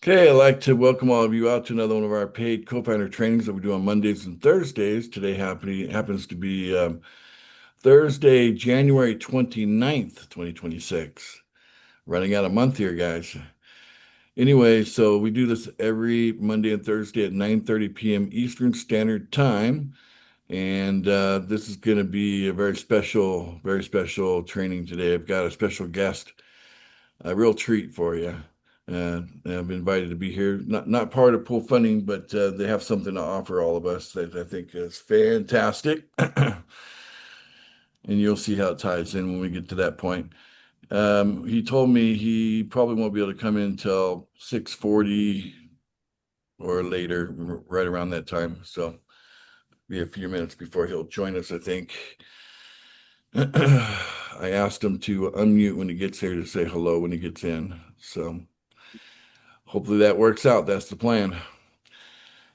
Okay, I'd like to welcome all of you out to another one of our paid co-founder trainings that we do on Mondays and Thursdays. Today happens to be Thursday, January 29th, 2026. Running out of month here, guys. Anyway, so we do this every Monday and Thursday at 9:30 p.m. Eastern Standard Time. And this is going to be a very special training today. I've got a special guest, a real treat for you. I've been invited to be here. Not part of Pool Funding, but they have something to offer all of us that I think is fantastic. And you'll see how it ties in when we get to that point. He told me he probably won't be able to come in until 6:40 or later, right around that time. So be a few minutes before he'll join us, I think. I asked him to unmute when he gets here to say hello when he gets in. So hopefully that works out. That's the plan.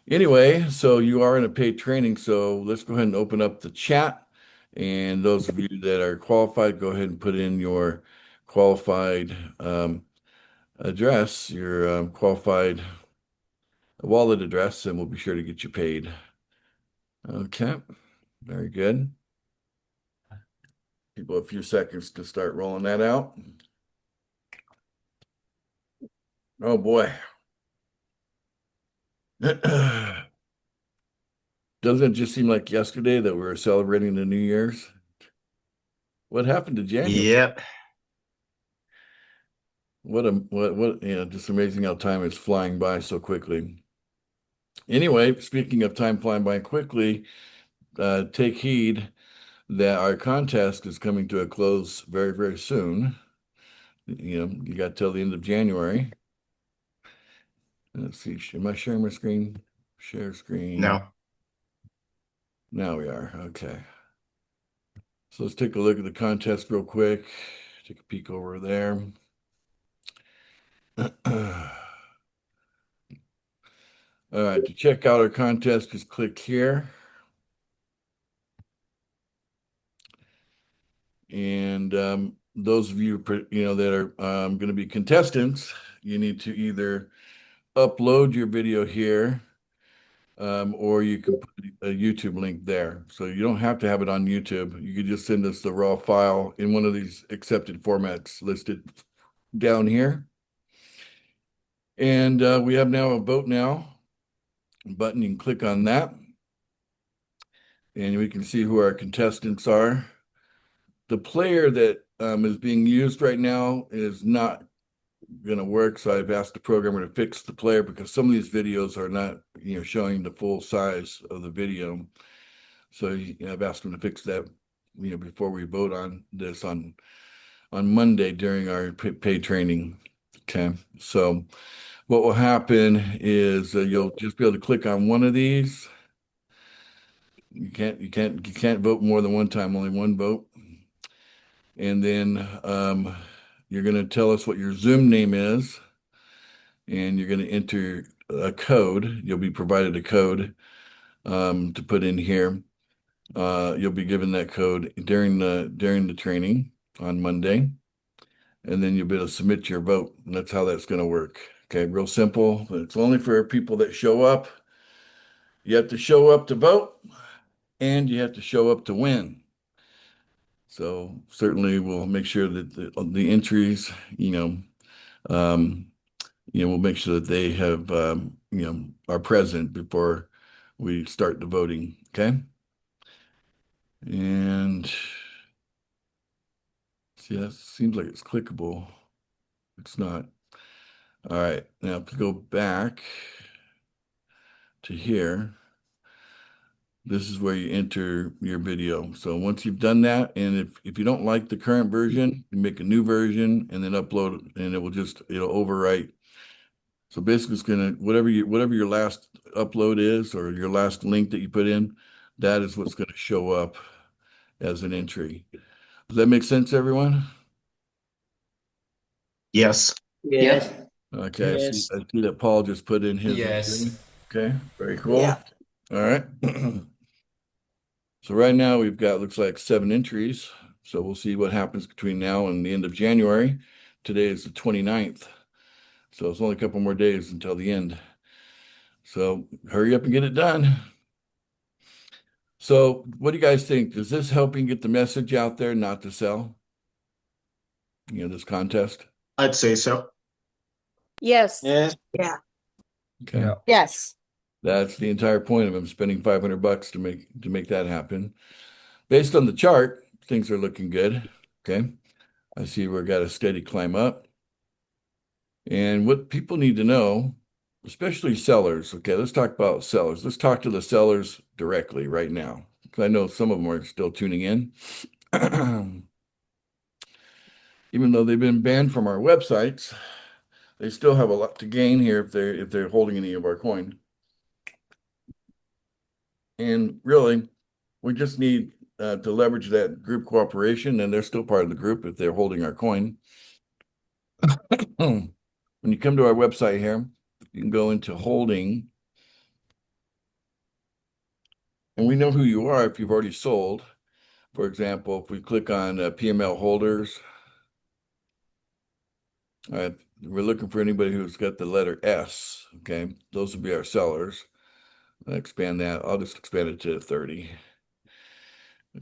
Anyway, so you are in a paid training, so let's go ahead and open up the chat. And those of you that are qualified, go ahead and put in your qualified address, your qualified wallet address, and we'll be sure to get you paid. Okay, very good. People a few seconds to start rolling that out. Oh boy. Doesn't it just seem like yesterday that we were celebrating the New Year's? What happened to January? Yep. Just amazing how time is flying by so quickly. Anyway, speaking of time flying by quickly, take heed that our contest is coming to a close very, very soon. You got till the end of January. Let's see, am I sharing my screen? Share screen. No. Now we are. Okay. So let's take a look at the contest real quick. Take a peek over there. All right, to check out our contest, just click here. And those of you, that are going to be contestants, you need to either upload your video here, or you can put a YouTube link there. So you don't have to have it on YouTube. You could just send us the raw file in one of these accepted formats listed down here. And we have now a vote now button. You can click on that, and we can see who our contestants are. The player that is being used right now is not going to work. So I've asked the programmer to fix the player because some of these videos are not, showing the full size of the video. So I've asked him to fix that, before we vote on this on Monday during our paid training. Okay. So what will happen is you'll just be able to click on one of these. You can't vote more than one time, only one vote. And then you're going to tell us what your Zoom name is, and you're going to enter a code. You'll be provided a code to put in here. You'll be given that code during the training on Monday, and then you'll be able to submit your vote. And that's how that's going to work. Okay, real simple. It's only for people that show up. You have to show up to vote, and you have to show up to win. So certainly we'll make sure that the entries, we'll make sure that they have, are present before we start the voting. Okay. And see, that seems like it's clickable. It's not. All right. Now to go back to here, this is where you enter your video. So once you've done that, and if you don't like the current version, you make a new version and then upload it, and it'll overwrite. So basically it's gonna whatever your last upload is, or your last link that you put in, that is what's gonna show up as an entry. Does that make sense, everyone? Yes. Yes. Yeah. Okay, Yes. I see that Paul just put in his Yes. entry. Okay, very cool. Yeah. All right. So right now we've got, looks like 7 entries. So we'll see what happens between now and the end of January. Today is the 29th. So it's only a couple more days until the end. So hurry up and get it done. So what do you guys think? Is this helping get the message out there not to sell? This contest? I'd say so. Yes. Yes. Yeah. Okay. Yeah. Yes. That's the entire point of him spending $500 to make that happen. Based on the chart, things are looking good. Okay. I see we've got a steady climb up. And what people need to know, especially sellers. Okay, let's talk about sellers. Let's talk to the sellers directly right now, because I know some of them are still tuning in. Even though they've been banned from our websites, they still have a lot to gain here if they're holding any of our coin. And really, we just need to leverage that group cooperation, and they're still part of the group if they're holding our coin. When you come to our website here, you can go into holding, and we know who you are if you've already sold. For example, if we click on PML holders, we're looking for anybody who's got the letter S. Okay, those would be our sellers. I'll expand that. I'll just expand it to 30.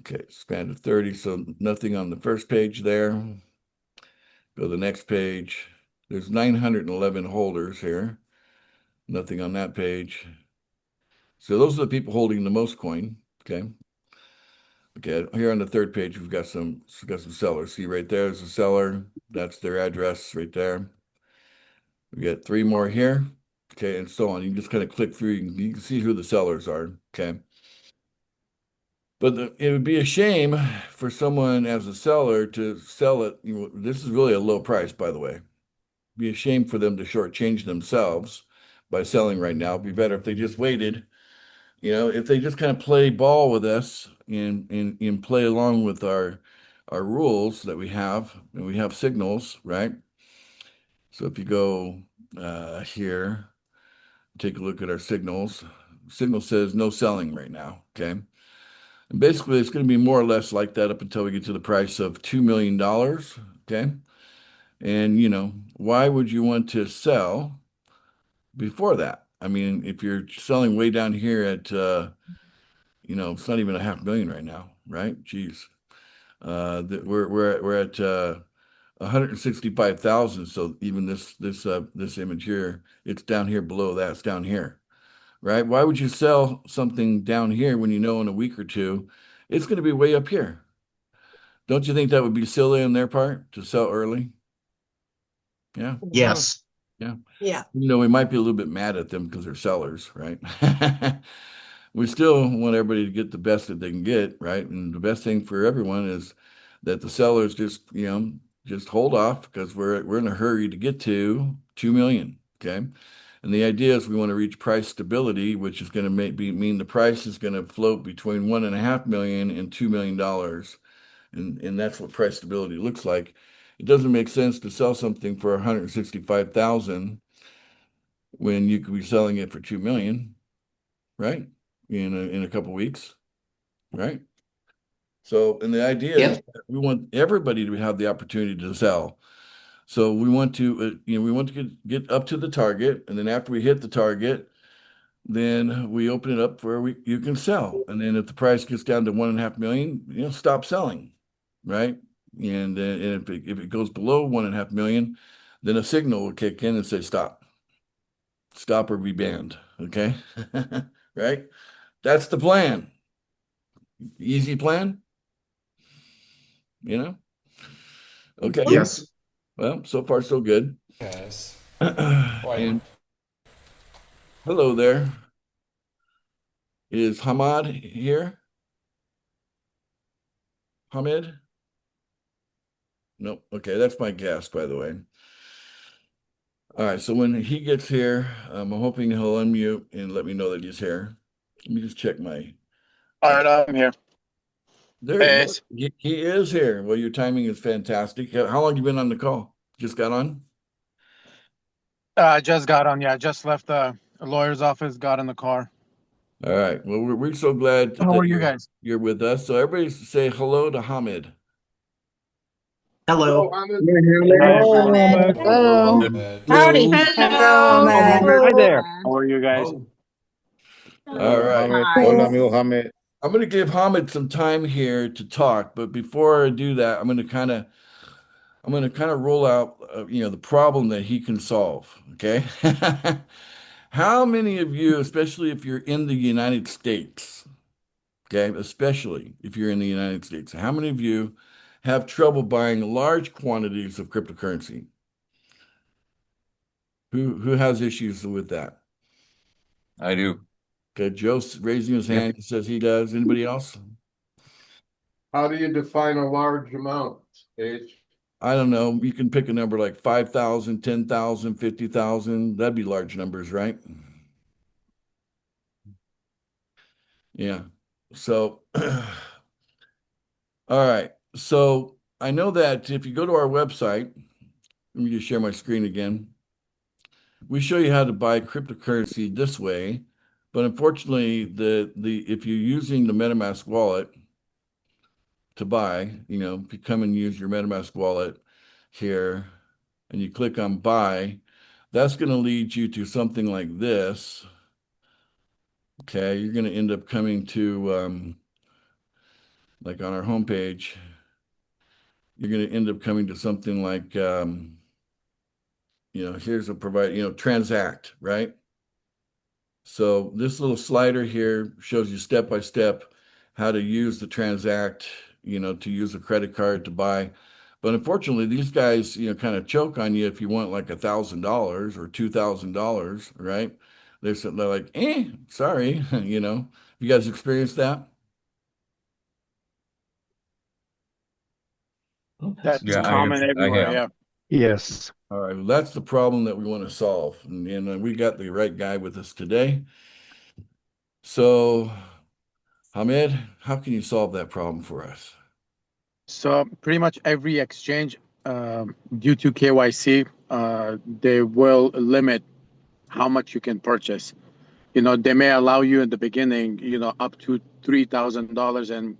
Okay, expand to 30. So nothing on the first page there. Go to the next page. There's 911 holders here. Nothing on that page. So those are the people holding the most coin. Okay. Okay, here on the third page, we've got some sellers. See right there is a seller. That's their address right there. We got 3 more here. Okay, and so on. You can just kind of click through. You can see who the sellers are. Okay. But it would be a shame for someone as a seller to sell it. This is really a low price, by the way. It'd be a shame for them to shortchange themselves by selling right now. It'd be better if they just waited. If they just kind of play ball with us and play along with our rules that we have, and we have signals, right? So if you go here, take a look at our signals. Signal says no selling right now. Okay. And basically, it's going to be more or less like that up until we get to the price of $2 million. Okay. And, why would you want to sell before that? I mean, if you're selling way down here at, it's not even a 500,000 right now, right? Geez. We're at 165,000. So even this image here, it's down here below that. It's down here, right? Why would you sell something down here when you know in a week or two it's going to be way up here? Don't you think that would be silly on their part to sell early? Yeah. Yes. Yeah. Yeah. We might be a little bit mad at them because they're sellers, right? We still want everybody to get the best that they can get, right? And the best thing for everyone is that the sellers just hold off because we're in a hurry to get to 2 million. Okay. And the idea is we want to reach price stability, which is going to mean the price is going to float between 1.5 million and $2 million. And that's what price stability looks like. It doesn't make sense to sell something for 165,000 when you could be selling it for 2 million, right? In a couple weeks, right? So, and the idea is that we want everybody to have the opportunity to sell. So we want to, get up to the target, and then after we hit the target, then we open it up where you can sell. And then if the price gets down to 1.5 million, stop selling, right? And if it goes below 1.5 million, then a signal will kick in and say stop or be banned. Okay, right? That's the plan. Easy plan, Okay. Yes. Well, so far so good. Yes. And hello there. Is Hamad here? Hamid? Nope. Okay, that's my guest, by the way. All right, so when he gets here, I'm hoping he'll unmute and let me know that he's here. Let me just check my. All right, I'm here. There Hey, you go. He is here. Well, your timing is fantastic. How long you been on the call? Just got on? I just got on. Yeah, I just left the lawyer's office, got in the car. All right. Well, we're so glad How that are you guys? you're with us. So everybody say hello to Hamid. Hello. Hi, Hello, everyone. Hello. Howdy. Hello, Hi there. How are you guys? All right. Hola, amigo Jaime. I'm going to give Hamid some time here to talk, but before I do that, I'm going to kind of roll out, the problem that he can solve. Okay. How many of you, especially if you're in the United States, okay, especially if you're in the United States, how many of you have trouble buying large quantities of cryptocurrency? Who has issues with that? I do. Okay, Joe's raising his hand. He says he does. Anybody else? How do you define a large amount, H? I don't know. You can pick a number like 5,000, 10,000, 50,000. That'd be large numbers, right? Yeah. So, all right. So I know that if you go to our website, let me just share my screen again. We show you how to buy cryptocurrency this way, but unfortunately, if you're using the MetaMask wallet to buy, if you come and use your MetaMask wallet here and you click on buy, that's going to lead you to something like this. Okay, you're going to end up coming to like on our homepage, you're going to end up coming to something like here's a provide, transact, right? So this little slider here shows you step by step how to use the transact, to use a credit card to buy. But unfortunately, these guys, kind of choke on you if you want like $1,000 or $2,000, right? They're like, sorry, You guys experienced that? That's Yeah, common I everywhere. have. Yeah. Yes. All right, well, that's the problem that we want to solve, and we got the right guy with us today. So, Hamid, how can you solve that problem for us? So pretty much every exchange, due to KYC, they will limit how much you can purchase. They may allow you in the beginning, up to $3,000, and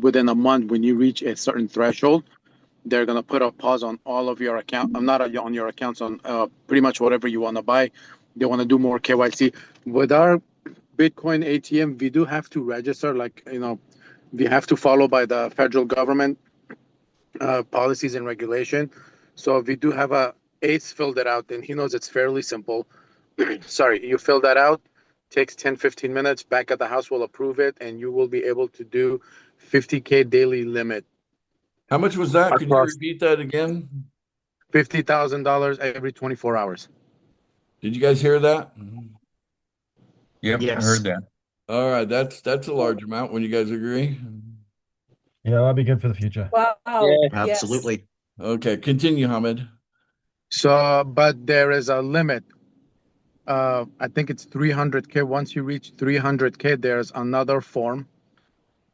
within a month, when you reach a certain threshold, they're gonna put a pause on all of your account. I'm not on your accounts, on pretty much whatever you want to buy. They want to do more KYC. With our Bitcoin ATM, we do have to register, like we have to follow by the federal government policies and regulation. So we do have Ace filled it out, and he knows it's fairly simple. Sorry, you fill that out, takes 10-15 minutes. Back at the house will approve it, and you will be able to do 50K daily limit How much was that? Could you across repeat that again? $50,000 every 24 hours. Did you guys hear that? Yep, I Yes. heard that. All right, that's a large amount. When you guys agree? Yeah, that'd be good for the future. Wow. Yes. Absolutely. Okay, continue, Hamid. So, but there is a limit. I think it's 300K. Once you reach 300K, there's another form.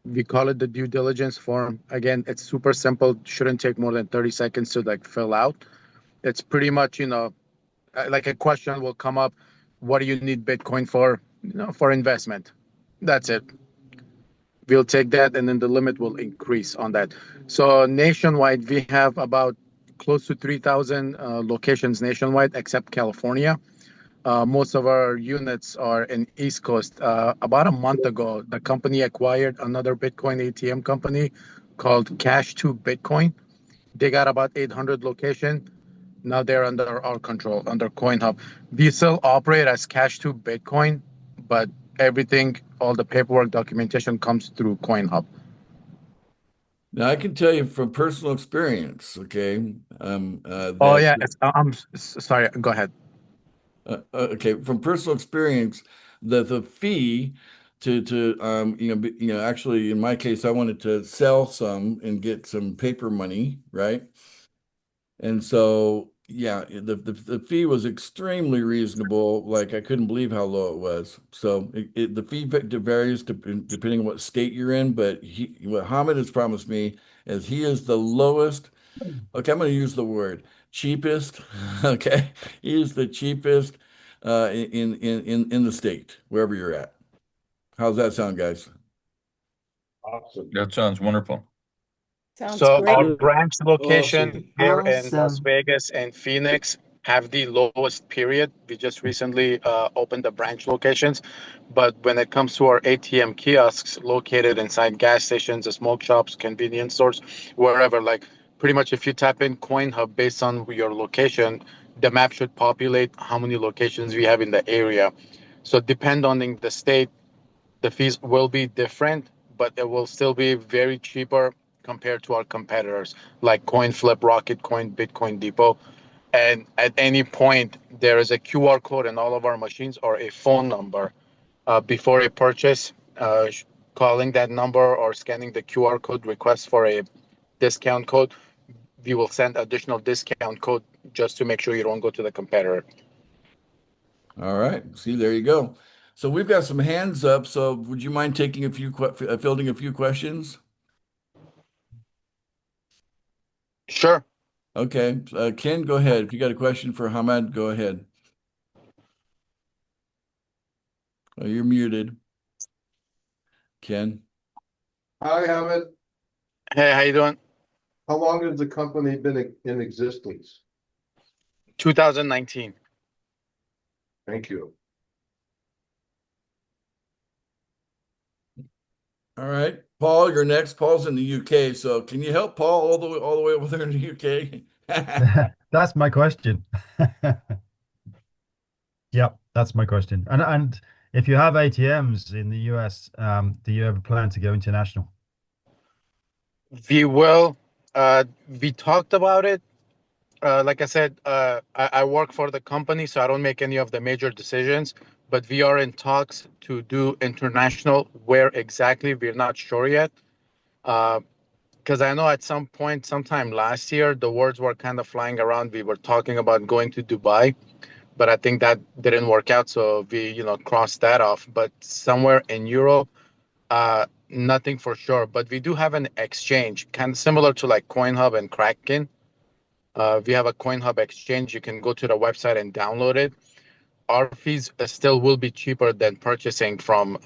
We call it the due diligence form. Again, it's super simple. Shouldn't take more than 30 seconds to fill out. It's pretty much, like a question will come up. What do you need Bitcoin for? For investment. That's it. We'll take that, and then the limit will increase on that. So nationwide, we have about close to 3,000 locations nationwide, except California. Most of our units are in East Coast. About a month ago, the company acquired another Bitcoin ATM company called Cash2 Bitcoin. They got about 800 locations. Now they're under our control, under CoinHub. We still operate as Cash2 Bitcoin, but everything, all the paperwork, documentation comes through CoinHub. Now, I can tell you from personal experience, okay, Oh yeah, I'm sorry. Go ahead. okay, from personal experience, the fee to actually in my case, I wanted to sell some and get some paper money, right? And so yeah, the fee was extremely reasonable. Like I couldn't believe how low it was. So the fee varies depending on what state you're in. But what Hamid has promised me is he is the lowest. Okay, I'm going to use the word cheapest. Okay, he is the cheapest in the state wherever you're at. How's that sound, guys? Awesome. That sounds wonderful. Sounds So great. our branch location Awesome. here in Las Awesome. Vegas and Phoenix have the lowest period. We just recently opened the branch locations, but when it comes to our ATM kiosks located inside gas stations, smoke shops, convenience stores, wherever, like pretty much if you tap in Coin Hub based on your location, the map should populate how many locations we have in the area. So depend on the state, the fees will be different, but it will still be very cheaper compared to our competitors like CoinFlip, Rocket Coin, Bitcoin Depot. And at any point, there is a QR code in all of our machines or a phone number before a purchase. Calling that number or scanning the QR code request for a discount code, we will send additional discount code just to make sure you don't go to the competitor. All right. See, there you go. So we've got some hands up. So would you mind taking fielding a few questions? Sure. Okay. Ken, go ahead. If you got a question for Hamed, go ahead. Oh, you're muted. Ken. Hi, Hammond. Hey, how you doing? How long has the company been in existence? 2019. Thank you. All right. Paul, you're next. Paul's in the UK. So can you help Paul all the way over there in the UK? That's my question. Yep, that's my question. And if you have ATMs in the US, do you ever plan to go international? We will. We talked about it. Like I said, I work for the company, so I don't make any of the major decisions. But we are in talks to do international. Where exactly, we're not sure yet. Because I know at some point, sometime last year, the words were kind of flying around. We were talking about going to Dubai, but I think that didn't work out. So we, crossed that off. But somewhere in Europe, nothing for sure. But we do have an exchange, kind of similar to like CoinHub and Kraken. We have a CoinHub exchange. You can go to the website and download it. Our fees still will be cheaper than purchasing from,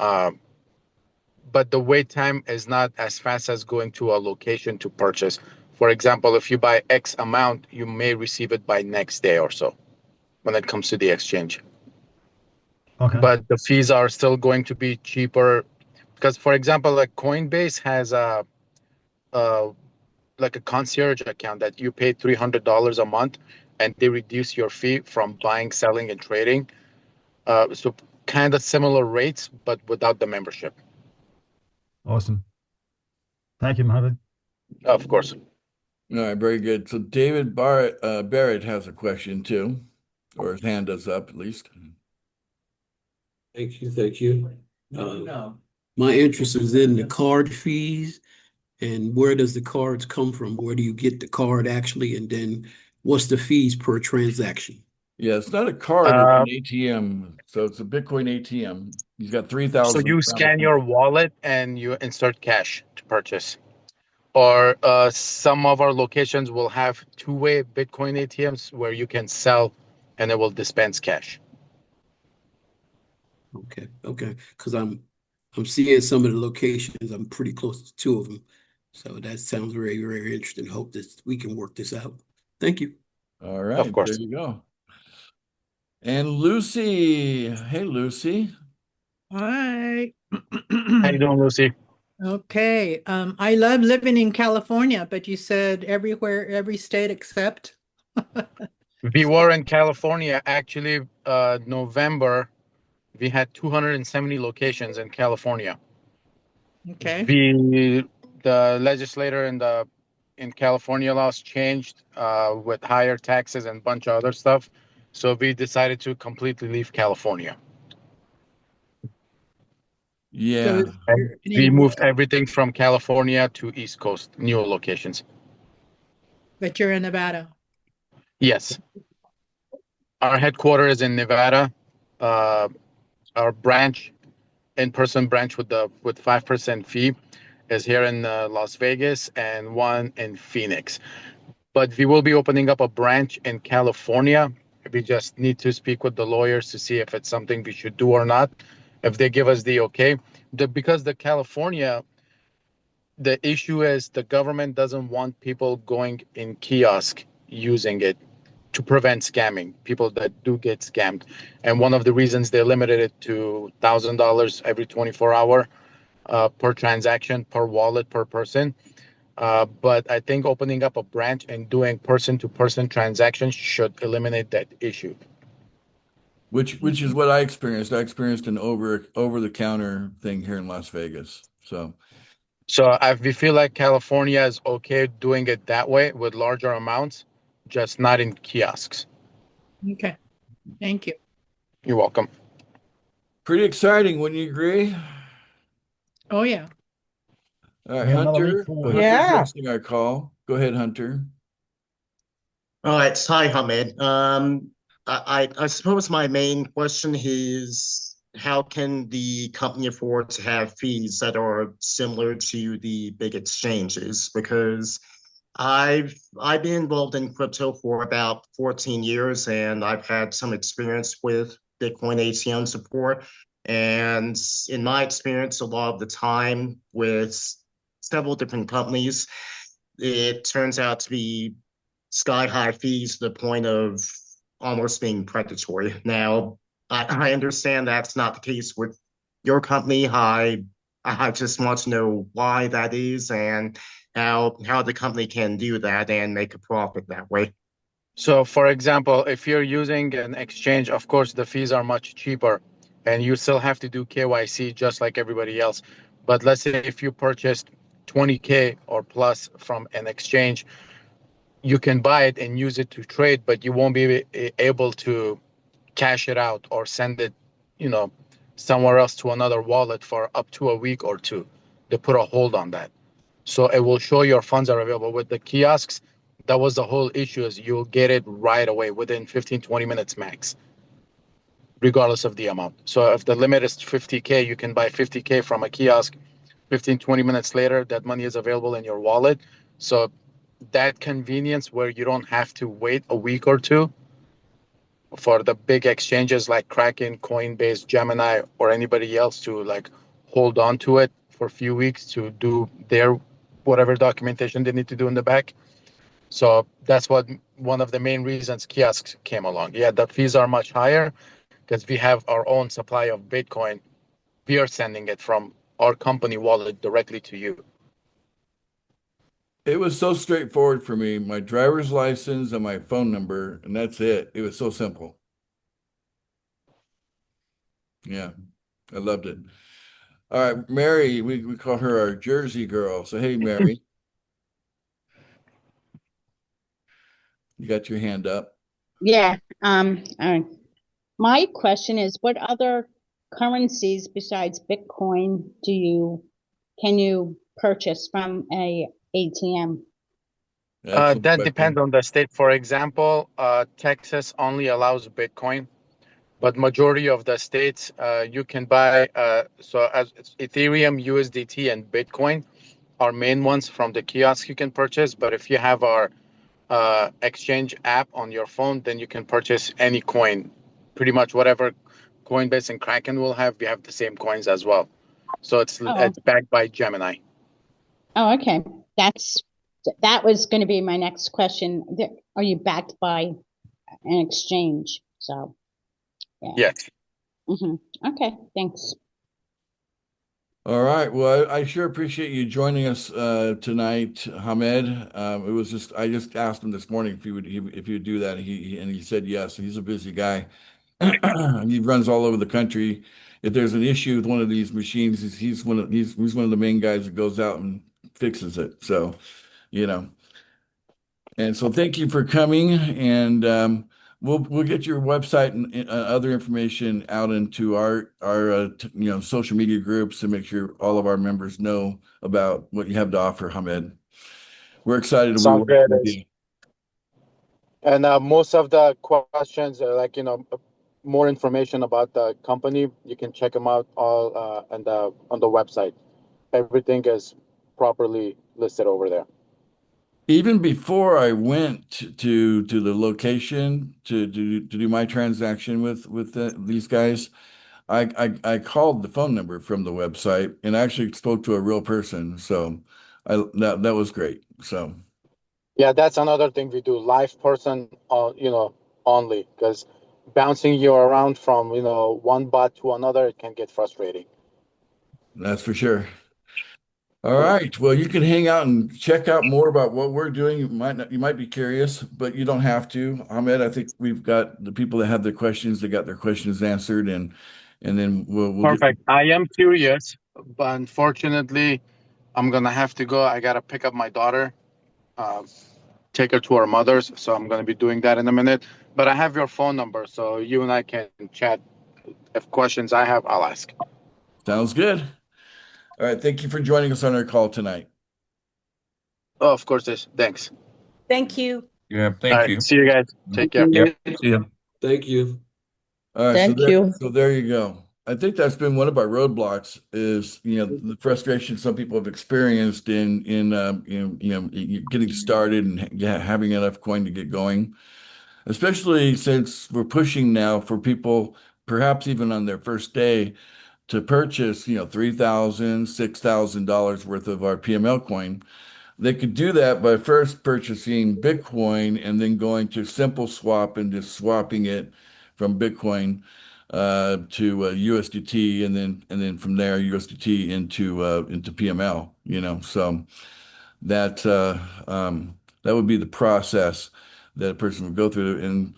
but the wait time is not as fast as going to a location to purchase. For example, if you buy X amount, you may receive it by next day or so when it comes to the exchange. Okay. But the fees are still going to be cheaper because, for example, like Coinbase has like a concierge account that you pay $300 a month, and they reduce your fee from buying, selling, and trading. So kind of similar rates, but without the membership. Awesome. Thank you, Mohammed. Of course. All right, very good. So David Barrett has a question too, or his hand is up at least. Thank you. Thank you. My interest is in the card fees and where does the cards come from? Where do you get the card actually? And then what's the fees per transaction? Yeah, it's not a card, it's an ATM. So it's a Bitcoin ATM. He's got 3,000. So you scan your wallet and you insert cash to purchase. Or some of our locations will have two-way Bitcoin ATMs where you can sell and it will dispense cash. Okay. Because I'm seeing some of the locations. I'm pretty close to two of them. So that sounds very, very interesting. Hope that we can work this out. Thank you. All right, Of course. there you go. And Lucy. Hey, Lucy. Hi. How you doing, Lucy? Okay. I love living in California, but you said everywhere, every state except. We were in California, actually, November. We had 270 locations in California. Okay. The legislator in California laws changed with higher taxes and a bunch of other stuff. So we decided to completely leave California. Yeah. We moved everything from California to East Coast, new locations. But you're in Nevada. Yes. Our headquarters is in Nevada. Our branch, in-person branch with 5% fee is here in Las Vegas and one in Phoenix. But we will be opening up a branch in California. We just need to speak with the lawyers to see if it's something we should do or not. If they give us the okay, because the California the issue is the government doesn't want people going in kiosk using it to prevent scamming, people that do get scammed. And one of the reasons they limited it to $1,000 every 24-hour per transaction, per wallet, per person. But I think opening up a branch and doing person-to-person transactions should eliminate that issue. Which is what I experienced. I experienced an over-the-counter thing here in Las Vegas. So We feel like California is okay doing it that way with larger amounts, just not in kiosks. Okay, thank you. You're welcome. pretty exciting, wouldn't you agree? Oh, yeah. All right, Yeah, another Hunter. leap forward. Hunter's Yeah. hosting our call. Go ahead, Hunter. All right. Hi, Hamid. I suppose my main question is how can the company afford to have fees that are similar to the big exchanges? Because I've been involved in crypto for about 14 years and I've had some experience with Bitcoin ATM support. And in my experience, a lot of the time with several different companies, it turns out to be sky high fees to the point of almost being predatory. Now, I understand that's not the case with your company. I just want to know why that is and how the company can do that and make a profit that way. So, for example, if you're using an exchange, of course, the fees are much cheaper and you still have to do KYC just like everybody else. But let's say if you purchased 20K or plus from an exchange, you can buy it and use it to trade, but you won't be able to cash it out or send it, somewhere else to another wallet for up to a week or two. They put a hold on that. So it will show your funds are available. With the kiosks, that was the whole issue, is you'll get it right away within 15, 20 minutes max, regardless of the amount. So if the limit is 50K, you can buy 50K from a kiosk. 15, 20 minutes later, that money is available in your wallet. So that convenience where you don't have to wait a week or two for the big exchanges like Kraken, Coinbase, Gemini, or anybody else to hold on to it for a few weeks to do their whatever documentation they need to do in the back. So that's one of the main reasons kiosks came along. Yeah, the fees are much higher because we have our own supply of Bitcoin. We are sending it from our company wallet directly to you. It was so straightforward for me. My driver's license and my phone number, and that's it. It was so simple. Yeah, I loved it. All right, Mary, we call her our Jersey girl. So, hey, Mary. You got your hand up. Yeah. My question is, what other currencies besides Bitcoin can you purchase from a ATM? Excellent That question. depends on the state. For example, Texas only allows Bitcoin, but majority of the states you can buy. So as Ethereum, USDT, and Bitcoin are main ones from the kiosk you can purchase. But if you have our exchange app on your phone, then you can purchase any coin. Pretty much whatever Coinbase and Kraken will have, we have the same coins as well. So it's backed by Gemini. Oh, okay. That was going to be my next question. Are you backed by an exchange? So, yeah. Yes. Okay, thanks. All right. Well, I sure appreciate you joining us tonight, Hamed. I just asked him this morning if he would do that. He said yes. He's a busy guy. He runs all over the country. If there's an issue with one of these machines, he's one of the main guys that goes out and fixes it. So, and so thank you for coming, and we'll get your website and other information out into our social media groups to make sure all of our members know about what you have to offer, Hamed. We're excited to be Sounds working good. with you. And most of the questions are more information about the company. You can check them out all on the website. Everything is properly listed over there. Even before I went to the location to do my transaction with these guys, I called the phone number from the website and actually spoke to a real person. So that was great. So Yeah, that's another thing we do. Live person, only, because bouncing you around from, one bot to another, it can get frustrating. that's for sure. All right. Well, you can hang out and check out more about what we're doing. You might be curious, but you don't have to. Ahmed, I think we've got the people that have their questions, they got their questions answered, and then we'll get. Perfect. I am curious, but unfortunately, I'm gonna have to go. I gotta pick up my daughter, uh, take her to her mother's. So I'm gonna be doing that in a minute. But I have your phone number, so you and I can chat. If questions I have, I'll ask. Sounds good. All right. Thank you for joining us on our call tonight. Oh, of course, thanks. Thank you. Yeah, All thank right, you. see you guys. Take care. Yep, see ya. Thank you. All right. Thank you. So there you go. I think that's been one of our roadblocks is, the frustration some people have experienced in getting started and having enough coin to get going, especially since we're pushing now for people, perhaps even on their first day, to purchase, $3,000, $6,000 worth of our PML coin. They could do that by first purchasing Bitcoin and then going to Simple Swap and just swapping it from Bitcoin to USDT, and then from there USDT into PML. So that that would be the process that a person would go through, and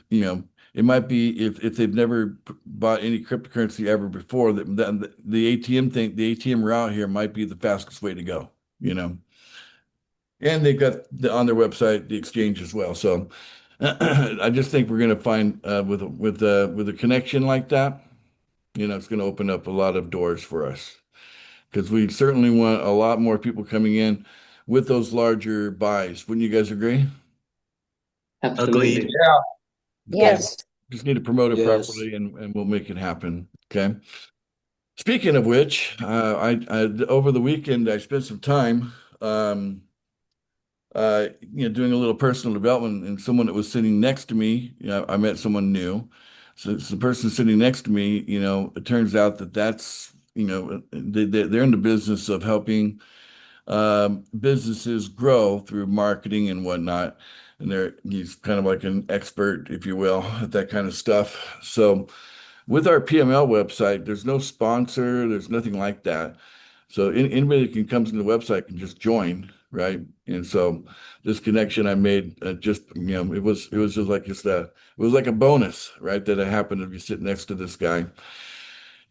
it might be if they've never bought any cryptocurrency ever before, that the ATM route here might be the fastest way to go. And they've got on their website the exchange as well. So I just think we're going to find with a connection like that, it's going to open up a lot of doors for us, because we certainly want a lot more people coming in with those larger buys. Wouldn't you guys agree? Agreed. Yes. Just need to promote it Yes. properly, and we'll make it happen. Okay. Speaking of which, I over the weekend I spent some time doing a little personal development, and someone that was sitting next to me, I met someone new. So it's the person sitting next to me, it turns out that's, they're in the business of helping businesses grow through marketing and whatnot. And he's kind of like an expert, if you will, at that kind of stuff. So with our PML website, there's no sponsor, there's nothing like that. So anybody that can come to the website can just join, right? And so this connection I made, it was like a bonus, right? That I happened to be sitting next to this guy.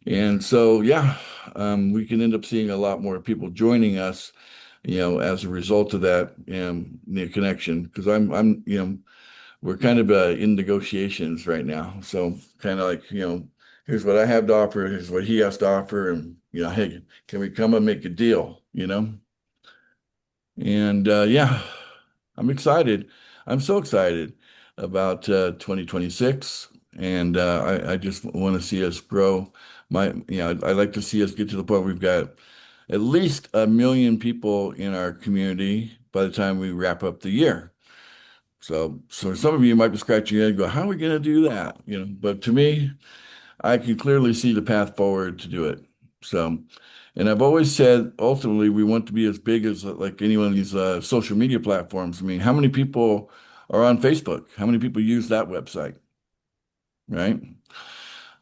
And so, yeah, we can end up seeing a lot more people joining us, as a result of that, the connection. Because we're kind of in negotiations right now. So kind of like, here's what I have to offer, here's what he has to offer, and hey, can we come and make a deal? And yeah, I'm excited. I'm so excited about 2026, and I just want to see us grow. I'd like to see us get to the point where we've got at least 1 million people in our community by the time we wrap up the year. So some of you might be scratching your head and go, how are we going to do that? But to me, I can clearly see the path forward to do it. So, and I've always said, ultimately, we want to be as big as like any one of these social media platforms. I mean, how many people are on Facebook? How many people use that website? Right?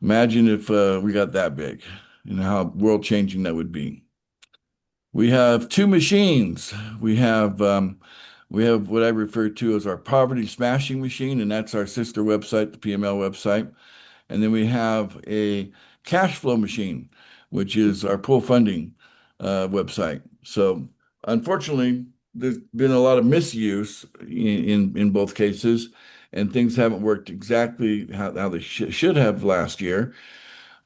Imagine if we got that big, how world changing that would be. We have 2 machines. We have what I refer to as our poverty smashing machine, and that's our sister website, the PML website. And then we have a cash flow machine, which is our pool funding website. So unfortunately, there's been a lot of misuse in both cases, and things haven't worked exactly how they should have last year.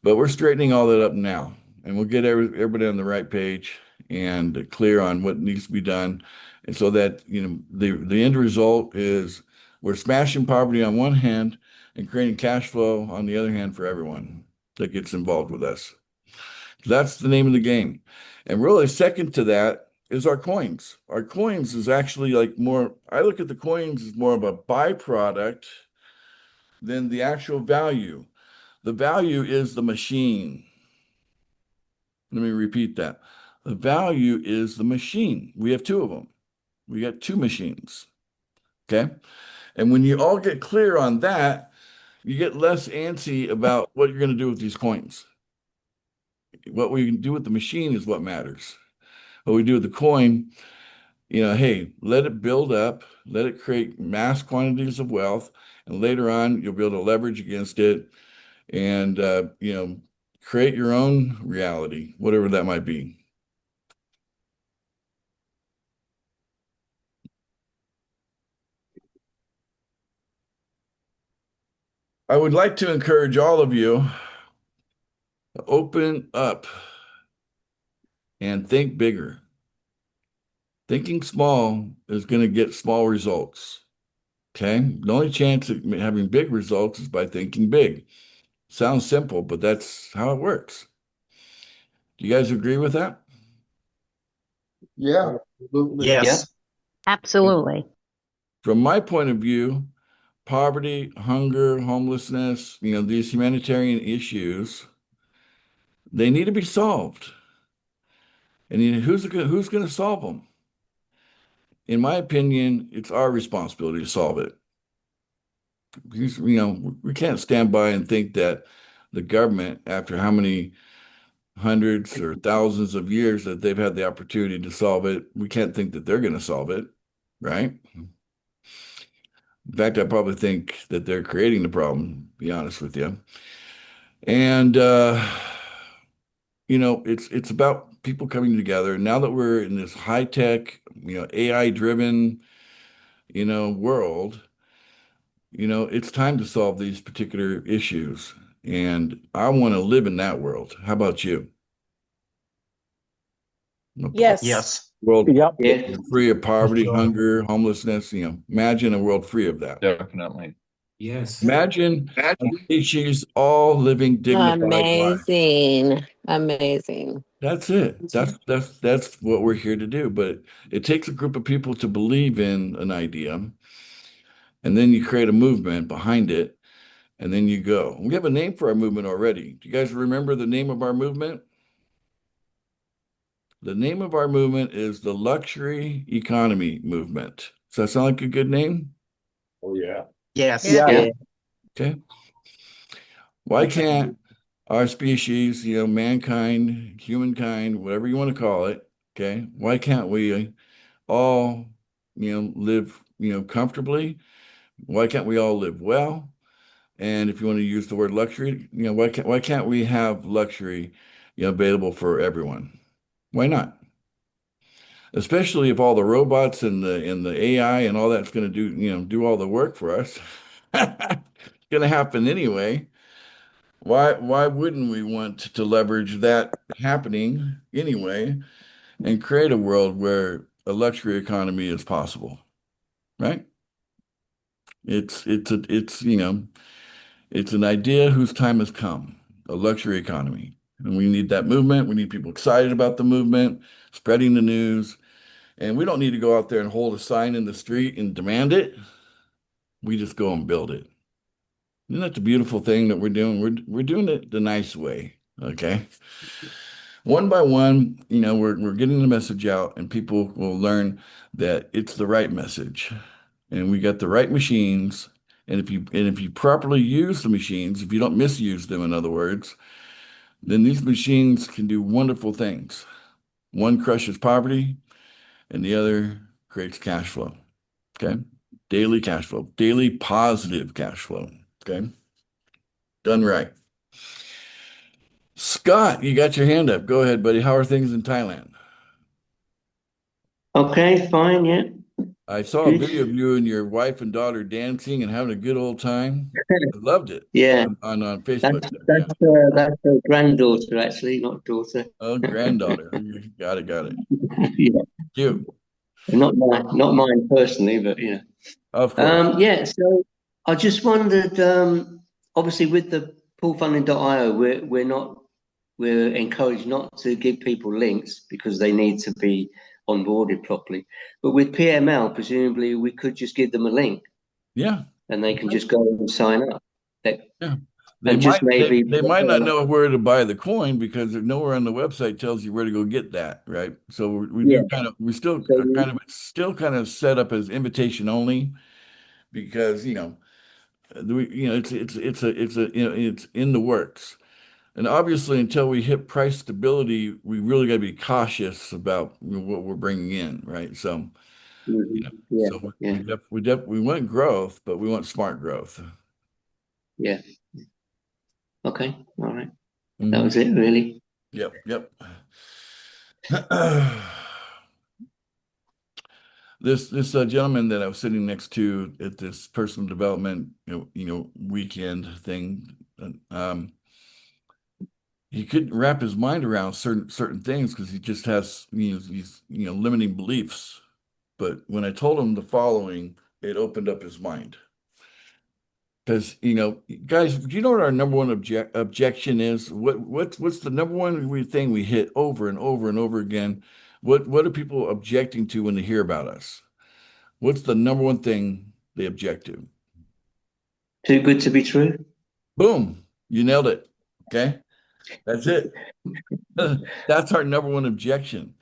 But we're straightening all that up now, and we'll get everybody on the right page and clear on what needs to be done. And so that, the end result is we're smashing poverty on one hand and creating cash flow on the other hand for everyone that gets involved with us. That's the name of the game. And really, second to that is our coins. Our coins is actually I look at the coins as more of a byproduct than the actual value. The value is the machine. Let me repeat that. The value is the machine. We have two of them. We got two machines. Okay. And when you all get clear on that, you get less antsy about what you're going to do with these coins. What we do with the machine is what matters. What we do with the coin, hey, let it build up, let it create mass quantities of wealth, and later on you'll be able to leverage against it and create your own reality, whatever that might be. I would like to encourage all of you to open up and think bigger. Thinking small is going to get small results. Okay. The only chance of having big results is by thinking big. Sounds simple, but that's how it works. Do you guys agree with that? Yeah. Yes. Absolutely. From my point of view, poverty, hunger, homelessness, these humanitarian issues, they need to be solved. And who's going to solve them? In my opinion, it's our responsibility to solve it. Because, we can't stand by and think that the government, after how many hundreds or thousands of years that they've had the opportunity to solve it, we can't think that they're going to solve it, right? In fact, I probably think that they're creating the problem, to be honest with you. And, it's about people coming together. Now that we're in this high-tech, AI-driven, world, it's time to solve these particular issues. And I want to live in that world. How about you? Yes. Yes. World Yep. free of poverty, Sure. hunger, homelessness, imagine a world free of that. Definitely. Yes. Imagine a species all living dignified lives. Amazing. That's it. That's what we're here to do. But it takes a group of people to believe in an idea, and then you create a movement behind it, and then you go. We have a name for our movement already. Do you guys remember the name of our movement? The name of our movement is the Luxury Economy Movement. Does that sound like a good name? Oh, yeah. Yes. Yeah. Okay. Why can't our species, mankind, humankind, whatever you want to call it, okay? Why can't we all, live, comfortably? Why can't we all live well? And if you want to use the word luxury, why can't we have luxury, available for everyone? Why not? Especially if all the robots and the AI and all that's going to do all the work for us. It's going to happen anyway. Why wouldn't we want to leverage that happening anyway and create a world where a luxury economy is possible, right? It's an idea whose time has come, a luxury economy. And we need that movement. We need people excited about the movement, spreading the news. And we don't need to go out there and hold a sign in the street and demand it. We just go and build it. Isn't that the beautiful thing that we're doing? We're doing it the nice way, okay? One by one, we're getting the message out, and people will learn that it's the right message, and we got the right machines. And if you properly use the machines, if you don't misuse them, in other words, then these machines can do wonderful things. One crushes poverty, and the other creates cash flow. Okay, daily cash flow, daily positive cash flow. Okay, done right. Scott, you got your hand up. Go ahead, buddy. How are things in Thailand? Okay, fine, yeah. I saw a video of you and your wife and daughter dancing and having a good old time. I loved it. Yeah. On Facebook. That's her granddaughter, actually, not daughter. Oh, granddaughter. Got it. Yeah. Cute. Not mine personally, but yeah. Of course. Yeah, so I just wondered, obviously with the poolfunding.io, we're encouraged not to give people links because they need to be onboarded properly. But with PML, presumably we could just give them a link. Yeah. And they can just go and sign up. Yeah. They and just might maybe they might not know where to buy the coin because nowhere on the website tells you where to go get that, right? So we Yeah. do kind of we still So are kind of still kind of set up as invitation only because it's in the works. And obviously, until we hit price stability, we really got to be cautious about what we're bringing in, right? So, yeah, so yeah, we want growth, but we want smart growth. yeah. Okay, all right. That Mhm. was it, really. Yep. This gentleman that I was sitting next to at this personal development, weekend thing, um, he couldn't wrap his mind around certain things because he just has these limiting beliefs. But when I told him the following, it opened up his mind. Because guys, do you know what our number one objection is? What's the number one thing we hit over and over and over again? What are people objecting to when they hear about us? What's the number one thing they object to? Too good to be true. Boom, you nailed it. Okay, that's it. That's our number one objection.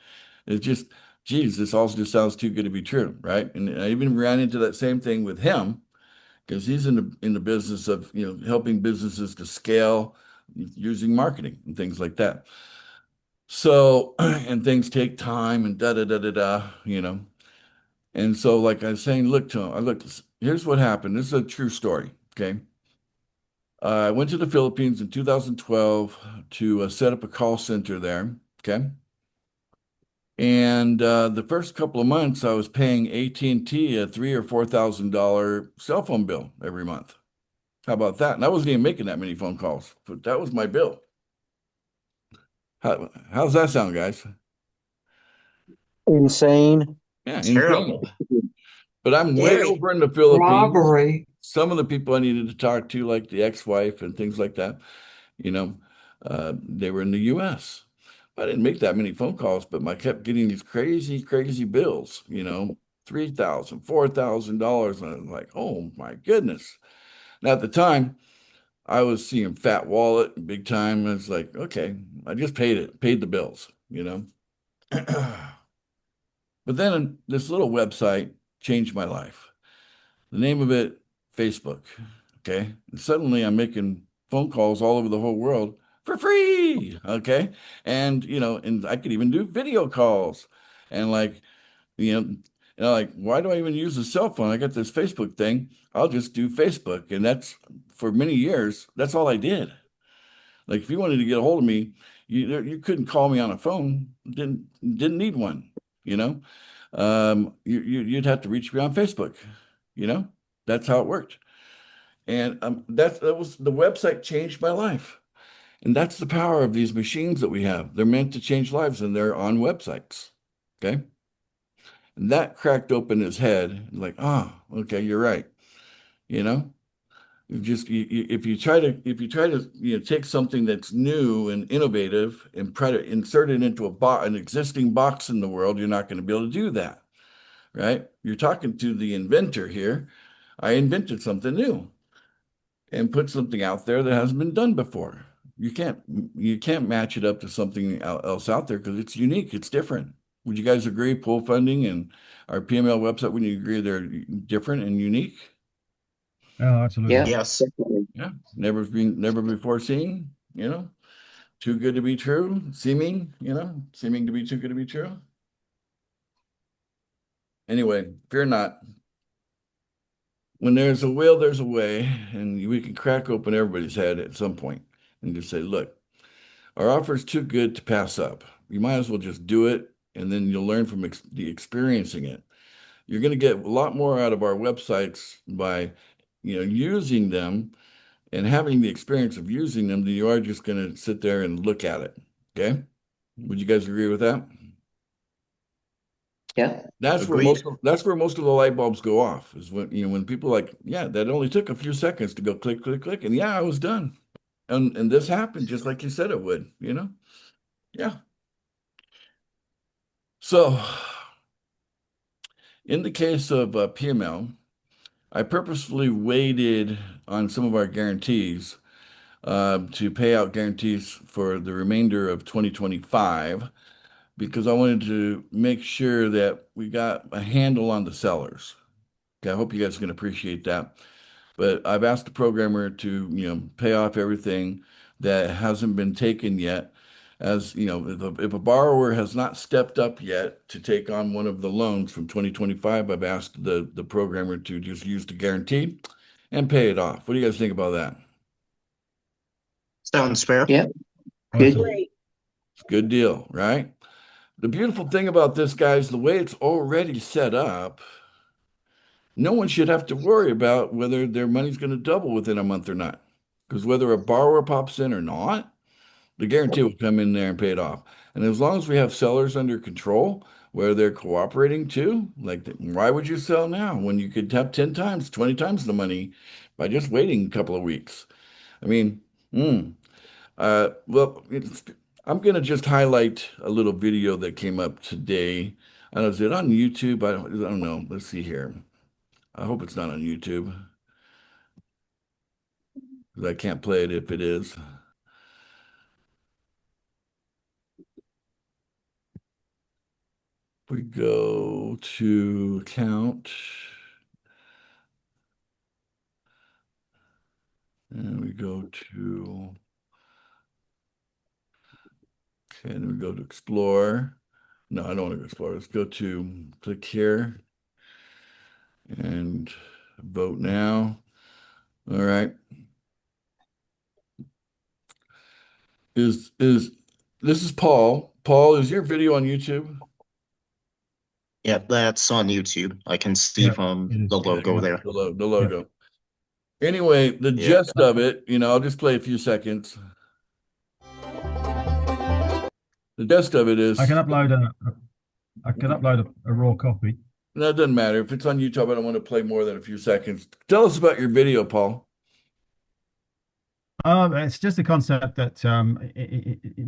It's just, geez, this all just sounds too good to be true, right? And I even ran into that same thing with him because he's in the business of helping businesses to scale using marketing and things like that. So, and things take time and da da da da da. And so, like I was saying, look to him. Here's what happened. This is a true story. Okay. I went to the Philippines in 2012 to set up a call center there. Okay. And the first couple of months, I was paying AT&T a $3,000 or $4,000 cell phone bill every month. How about that? And I wasn't even making that many phone calls, but that was my bill. How's that sound, guys? Insane. Yeah, Terrible. insane. But I'm way Scary. over in the Philippines. Robbery. Some of the people I needed to talk to, like the ex-wife and things like that, they were in the US. I didn't make that many phone calls, but I kept getting these crazy, crazy bills, $3,000, $4,000. And I was like, oh my goodness. Now at the time, I was seeing Fat Wallet big time. And it's like, okay, I just paid the bills. But then this little website changed my life. The name of it, Facebook. Okay. And suddenly I'm making phone calls all over the whole world for free. Okay. And I could even do video calls and why do I even use a cell phone? I got this Facebook thing. I'll just do Facebook. And that's for many years, that's all I did. Like if you wanted to get a hold of me, you couldn't call me on a phone. Didn't need one, you know. You'd have to reach me on Facebook, you know. That's how it worked. And that was the website changed my life. And that's the power of these machines that we have. They're meant to change lives and they're on websites. Okay. And that cracked open his head, like, okay, you're right. You know, if you try to take something that's new and innovative and try to insert it into an existing box in the world, you're not going to be able to do that, right? You're talking to the inventor here. I invented something new and put something out there that hasn't been done before. You can't match it up to something else out there because it's unique, it's different. Would you guys agree? Pool funding and our PML website, would you agree they're different and unique? Oh, absolutely. Yeah, Yes. definitely. Yeah, never before seen, too good to be true, seeming to be too good to be true. Anyway, fear not. When there's a will, there's a way, and we can crack open everybody's head at some point and just say, look, our offer is too good to pass up. You might as well just do it, and then you'll learn from experiencing it. You're going to get a lot more out of our websites by, using them and having the experience of using them than you are just going to sit there and look at it. Okay. Would you guys agree with that? Yeah. That's where Agreed. most of the light bulbs go off is when people are like, yeah, that only took a few seconds to go click, click, click. And yeah, I was done. And this happened just like you said it would, Yeah. So in the case of PML, I purposefully waited on some of our guarantees to pay out guarantees for the remainder of 2025 because I wanted to make sure that we got a handle on the sellers. Okay, I hope you guys can appreciate that. But I've asked the programmer to, pay off everything that hasn't been taken yet. As you know, if a borrower has not stepped up yet to take on one of the loans from 2025, I've asked the programmer to just use the guarantee and pay it off. What do you guys think about that? Sounds fair. Yeah. Awesome. Good. Good deal, right? The beautiful thing about this, guys, the way it's already set up, no one should have to worry about whether their money's going to double within a month or not. Because whether a borrower pops in or not, the guarantee will come in there and pay it off. And as long as we have sellers under control, where they're cooperating too, like why would you sell now when you could have 10 times, 20 times the money by just waiting a couple of weeks? I mean, well, I'm going to just highlight a little video that came up today. I don't know, is it on YouTube? I don't know. Let's see here. I hope it's not on YouTube because I can't play it if it is. We go to account and we go to, okay, and we go to explore. No, I don't want to go explore. Let's go to click here and vote now. All right. This is Paul. Paul, is your video on YouTube? Yeah, that's on YouTube. I can see from the logo there. The logo. Anyway, the gist of it, I'll just play a few seconds. The gist of it is I can upload a raw copy. that doesn't matter. If it's on YouTube, I don't want to play more than a few seconds. Tell us about your video, Paul. It's just a concept that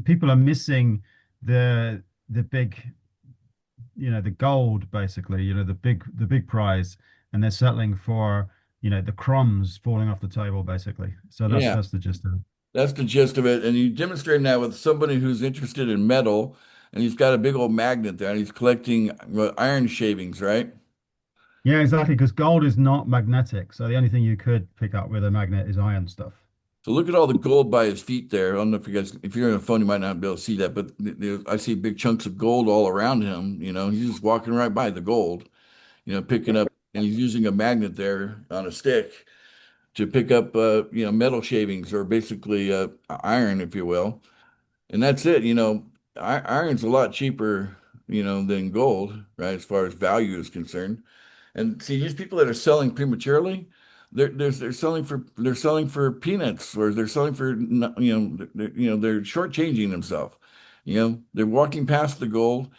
people are missing the big, the gold basically, the big prize, and they're settling for, the crumbs falling off the table basically. So that's the gist of it. That's the gist of it. And you demonstrate that with somebody who's interested in metal, and he's got a big old magnet there, and he's collecting iron shavings, right? Yeah, exactly. Because gold is not magnetic, so the only thing you could pick up with a magnet is iron stuff. So look at all the gold by his feet there. I don't know if you guys, if you're on a phone, you might not be able to see that, but I see big chunks of gold all around him. He's just walking right by the gold, picking up, and he's using a magnet there on a stick to pick up, metal shavings or basically iron, if you will. And that's it. Iron's a lot cheaper, than gold, right? As far as value is concerned. And see, these people that are selling prematurely, they're selling for peanuts, or they're selling for they're shortchanging themselves. They're walking past the gold,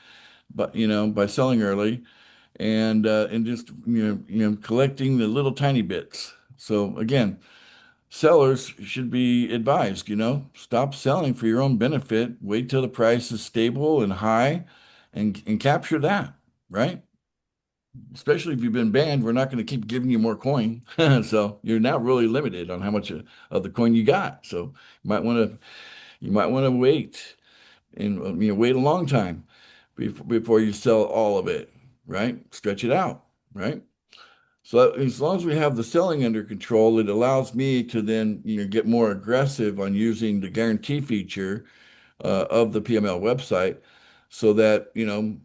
but by selling early, and just collecting the little tiny bits. So again, sellers should be advised, stop selling for your own benefit. Wait till the price is stable and high, and capture that, right? Especially if you've been banned, we're not going to keep giving you more coin. So you're now really limited on how much of the coin you got. So you might want to wait and wait a long time before you sell all of it, right? Stretch it out, right? So as long as we have the selling under control, it allows me to then get more aggressive on using the guarantee feature of the PML website, so that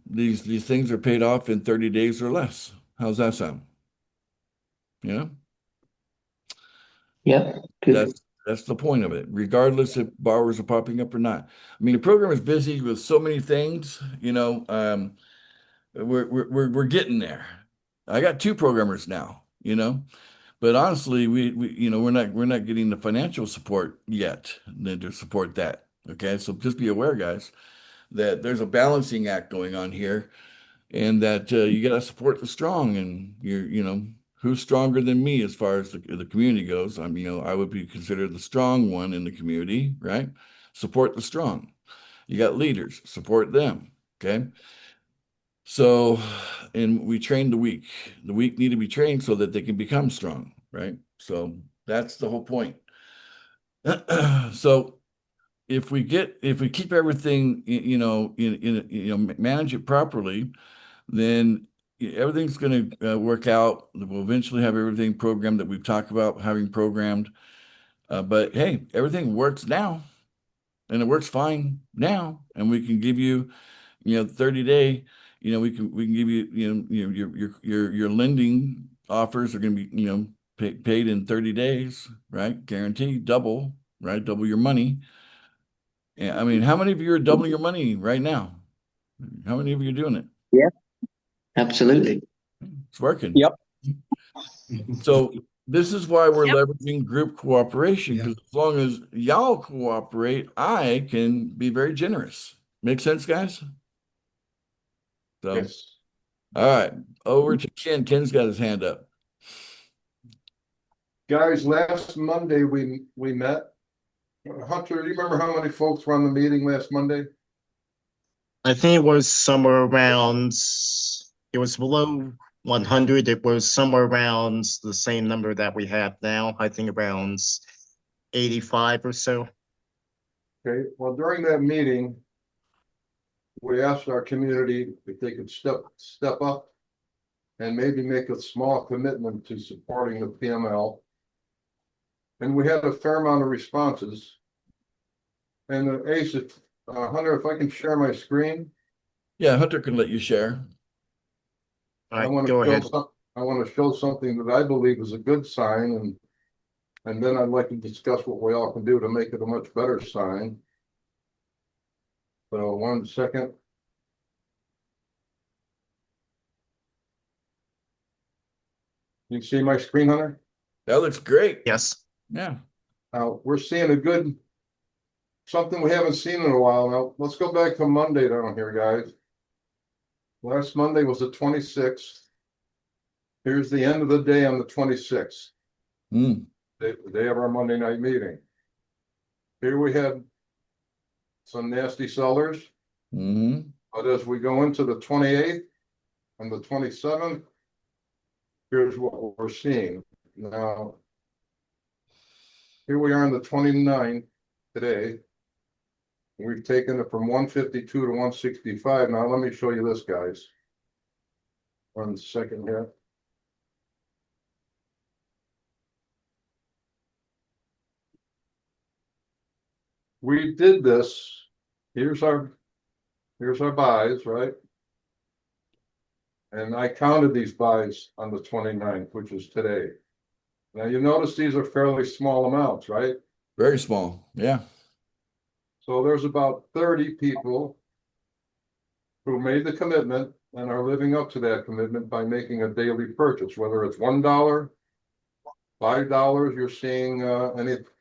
these things are paid off in 30 days or less. How's that sound? Yeah, good. That's the point of it, regardless if borrowers are popping up or not. I mean, the program is busy with so many things. We're getting there. I got 2 programmers now. But honestly, we're not getting the financial support yet to support that. Okay, so just be aware, guys, that there's a balancing act going on here, and that you got to support the strong. And who's stronger than me as far as the community goes? I would be considered the strong one in the community, right? Support the strong. You got leaders, support them. Okay. So, and we train the weak. The weak need to be trained so that they can become strong, right? So that's the whole point. So if we keep everything, manage it properly, then everything's going to work out. We'll eventually have everything programmed that we've talked about having programmed. But hey, everything works now, and it works fine now, and we can give you, 30-day. We can give you, your lending offers are going to be, paid in 30 days, right? Guaranteed, double, right? Double your money. Yeah, I mean, how many of you are doubling your money right now? How many of you are doing it? Yeah, absolutely. It's working. Yep. So this is why we're leveraging group cooperation, because as long as y'all cooperate, I can be very generous. Make sense, guys? So, Yes. all right, over to Ken. Ken's got his hand up. Guys, last Monday we met. Hunter, do you remember how many folks were on the meeting last Monday? I think it was somewhere around, it was below 100. It was somewhere around the same number that we have now. I think around 85 or so. Okay, well, during that meeting, we asked our community if they could step up and maybe make a small commitment to supporting the PML. And we had a fair amount of responses. And Ace, Hunter, if I can share my screen. Yeah, Hunter can let you share. All right, go ahead. I want to show something that I believe is a good sign, and then I'd like to discuss what we all can do to make it a much better sign. So 1 second. You see my screen, Hunter? That looks great. Yes. Yeah. Now we're seeing something we haven't seen in a while. Now let's go back to Monday down here, guys. Last Monday was the 26th. Here's the end of the day on the 26th. Mm. The day of our Monday night meeting. Here we had some nasty sellers. Mm-hmm. But as we go into the 28th and the 27th, here's what we're seeing. Now, here we are on the 29th today. We've taken it from 152 to 165. Now, let me show you this, guys. 1 second here. We did this. Here's our buys, right? And I counted these buys on the 29th, which is today. Now you notice these are fairly small amounts, right? Very small. Yeah. So there's about 30 people who made the commitment and are living up to that commitment by making a daily purchase, whether it's $1, $5, you're seeing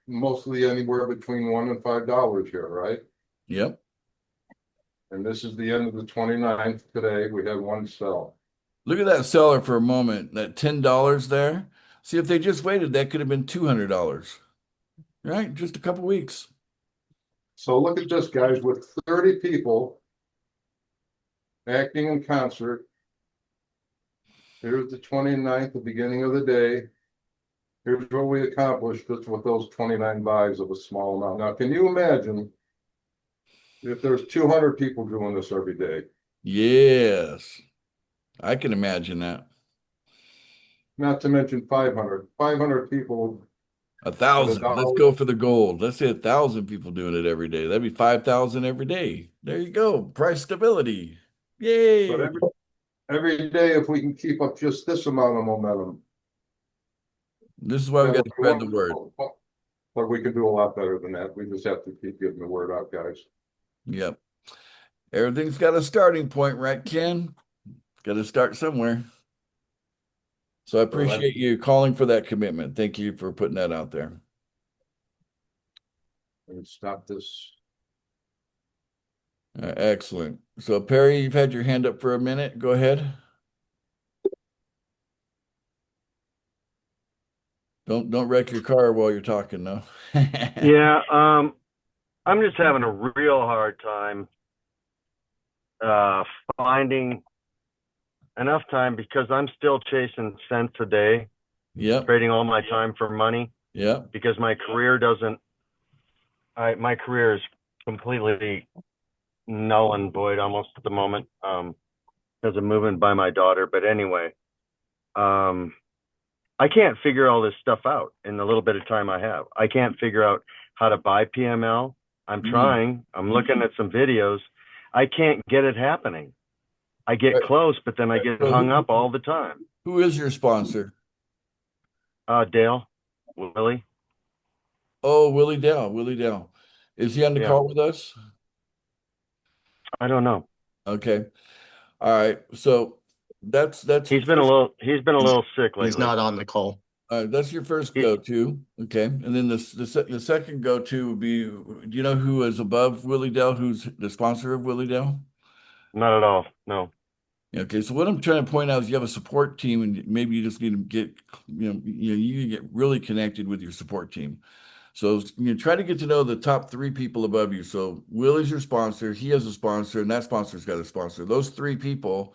mostly anywhere between $1 and $5 here, right? Yep. And this is the end of the 29th today. We have one sell. Look at that seller for a moment. That $10 there. See, if they just waited, that could have been $200, right? Just a couple weeks. So look at this, guys, with 30 people acting in concert. Here's the 29th, the beginning of the day. Here's what we accomplished just with those 29 buys of a small amount. Now, can you imagine if there's 200 people doing this every day? Yes, I can imagine that. Not to mention 500 people. 1,000. Let's go for the gold. Let's say 1,000 people doing it every day. That'd be 5,000 every day. There you go. Price stability. Yay. But every day, if we can keep up just this amount of momentum. This is why we got to spread the word. But we can do a lot better than that. We just have to keep getting the word out, guys. Yep. Everything's got a starting point, right, Ken? Got to start somewhere. So I appreciate you calling for that commitment. Thank you for putting that out there. Let me stop this. Excellent. So Perry, you've had your hand up for a minute. Go ahead. Don't wreck your car while you're talking, though. Yeah, I'm just having a real hard time finding enough time because I'm still chasing cents a day. Yep. Trading all my time for money. Yep. Because my career doesn't my career is completely null and void almost at the moment. Because I'm moving by my daughter. But anyway, I can't figure all this stuff out in the little bit of time I have. I can't figure out how to buy PML. I'm trying. I'm looking at some videos. I can't get it happening. I get close, but then I get hung up all the time. Who is your sponsor? Dale, Willie. Oh, Willie Dell. Willie Dell. Is he on the Yeah. call with us? I don't know. Okay. All right. So that's He's been a little sick lately. He's not on the call. that's your first go-to. Okay. And then the second go-to would be, do you know who is above Willie Dell? Who's the sponsor of Willie Dell? Not at all. No. Okay, so what I'm trying to point out is you have a support team, and maybe you just need to get, you need to get really connected with your support team. So try to get to know the top 3 people above you. So Willie's your sponsor, he has a sponsor, and that sponsor's got a sponsor. Those 3 people,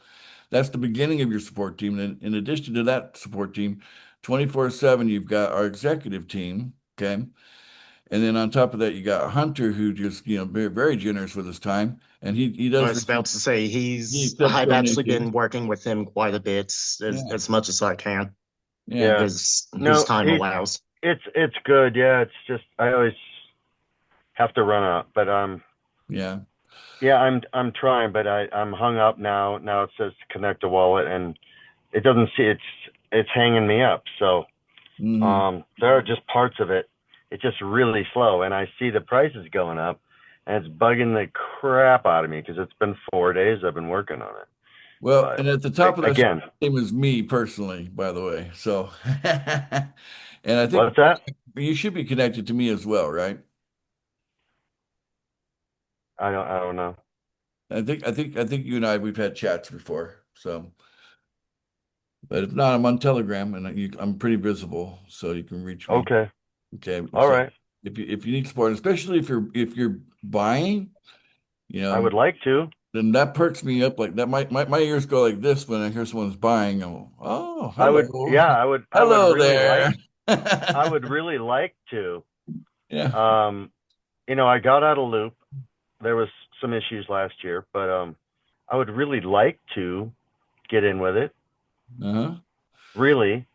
that's the beginning of your support team. And in addition to that support team, 24/7, you've got our executive team, okay? And then on top of that, you got Hunter, who just, very, very generous with his time. And he does. I was about to say accepts I've actually donations. been working with him quite a bit, as much as I can. Yeah. His time allows. It's good. Yeah. It's just, I always have to run up, but yeah, I'm trying, but I'm hung up now. Now it says to connect a wallet, and it doesn't see it's hanging me up. So there are just parts of it. It's just really slow, and I see the prices going up, and it's bugging the crap out of me because it's been 4 days I've been working on it. Well, and at the top of that again, name is me personally, by the way. So, and I think what's that? You should be connected to me as well, right? I don't know. I think you and I, we've had chats before. So, but if not, I'm on Telegram, and I'm pretty visible, so you can reach me. Okay. Okay. All right. If you need support, especially if you're buying, I would like to. Then that perks me up. Like that, my ears go like this when I hear someone's buying. Oh, hello. I would Hello really there. I would really like to. Yeah. I got out of loop. There was some issues last year, but I would really like to get in with it. Really.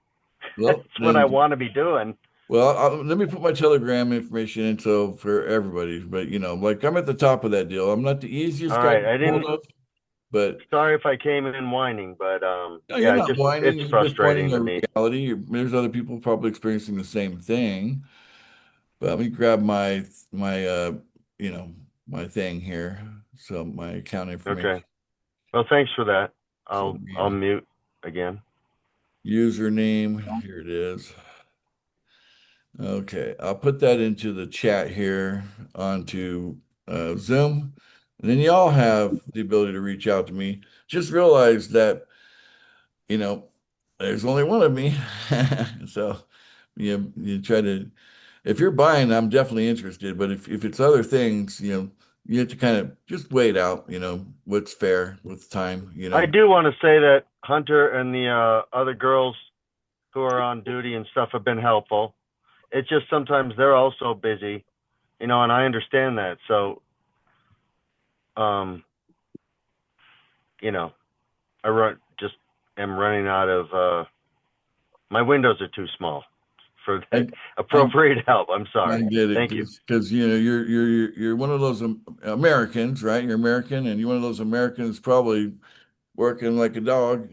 Well, that's what I want to be doing. Well, let me put my Telegram information in so for everybody. But like I'm at the top of that deal. I'm not the easiest guy to get hold of, but sorry if I came in whining, but no, you're not whining. It's You're just frustrating pointing to me. reality. There's other people probably experiencing the same thing. But let me grab my thing here. So my account information. Okay. Well, thanks for that. I'll mute again. Username, here it is. Okay, I'll put that into the chat here onto Zoom. And then you all have the ability to reach out to me. Just realize that, there's only one of me. So you try to, if you're buying, I'm definitely interested. But if it's other things, you have to kind of just wait out, what's fair with time, I do want to say that Hunter and the other girls who are on duty and stuff have been helpful. It's just sometimes they're also busy, and I understand that. So, I am running out of, my windows are too small for appropriate help. I'm sorry. I get it. Thank you. Because you're one of those Americans, right? You're American, and you're one of those Americans probably working like a dog,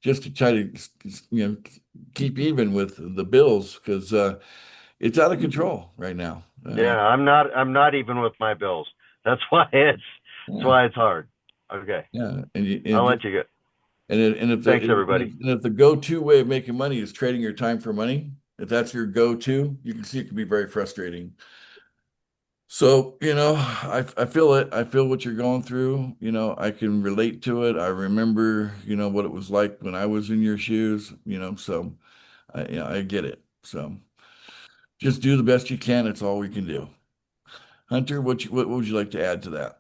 just to try to, keep even with the bills because it's out of control right now. Yeah, I'm not even with my bills. That's why it's hard. Okay. Yeah, I'll let you go. Thanks, everybody. And if the go-to way of making money is trading your time for money, if that's your go-to, you can see it can be very frustrating. So, I feel it. I feel what you're going through. I can relate to it. I remember, what it was like when I was in your shoes, so I get it. So just do the best you can. It's all we can do. Hunter, what would you like to add to that?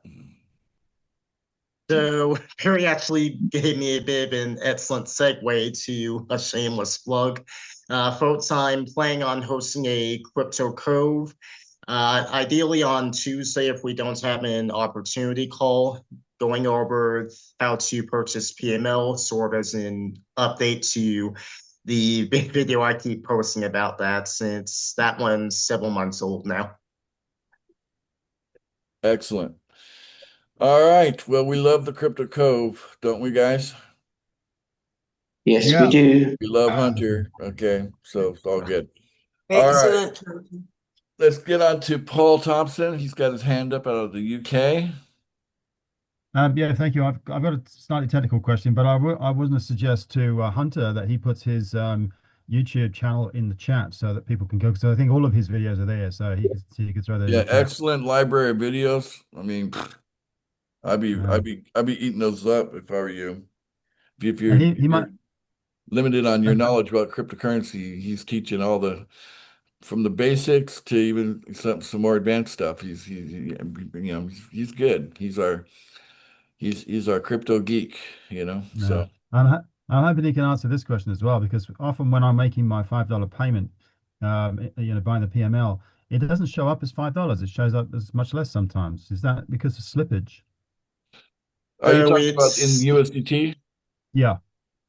So Perry actually gave me a bit of an excellent segue to a shameless plug. Folks, I'm planning on hosting a Crypto Cove Ideally on Tuesday, if we don't have an opportunity call, going over how to purchase PML, sort of as an update to the big video I keep posting about that, since that one's several months old now. Excellent. All right. Well, we love the Crypto Cove, don't we, guys? Yes, Yeah. we do. We love Hunter. Okay, so it's all good. All right. Excellent. Let's get on to Paul Thompson. He's got his hand up out of the UK. Yeah, thank you. I've got a slightly technical question, but I was going to suggest to Hunter that he puts his YouTube channel in the chat so that people can go. So I think all of his videos are there, so he could throw those in Yeah, the chat. excellent library of videos. I mean, I'd be eating those up if I were you. If you're, And he might. you're limited on your knowledge about cryptocurrency, he's teaching all the from the basics to even some more advanced stuff. He's good. He's our crypto geek, So I'm hoping he can answer this question as well, because often when I'm making my $5 payment, buying the PML, it doesn't show up as $5. It shows up as much less sometimes. Is that because of slippage? Are you talking about It's in USDT? Yeah.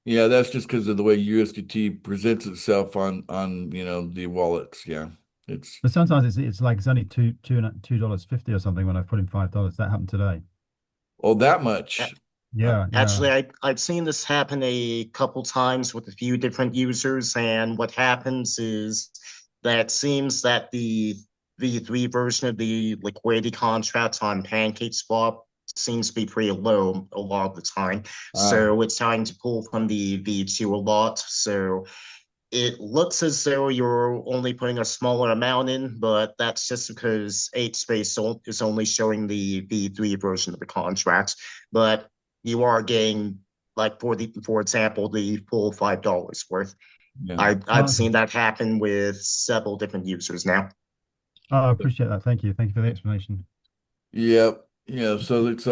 Yeah, that's just because of the way USDT presents itself on the wallets. Yeah, But sometimes it's like it's only $2.50 or something when I put in $5. That happened today. Oh, that much. Yeah. actually I've seen this happen a couple times with a few different users, and what happens is that it seems that the V3 version of the liquidity contracts on PancakeSwap seems to be pretty low a lot of the time. So it's trying to pull from the V2 a lot. So it looks as though you're only putting a smaller amount in, but that's just because 8Space is only showing the V3 version of the contract. But you are getting, like, for example, the full $5 worth. Yeah. I've seen that happen with several different users now. Oh, I appreciate that. Thank you. Thank you for the explanation. Yep. Yeah. So it's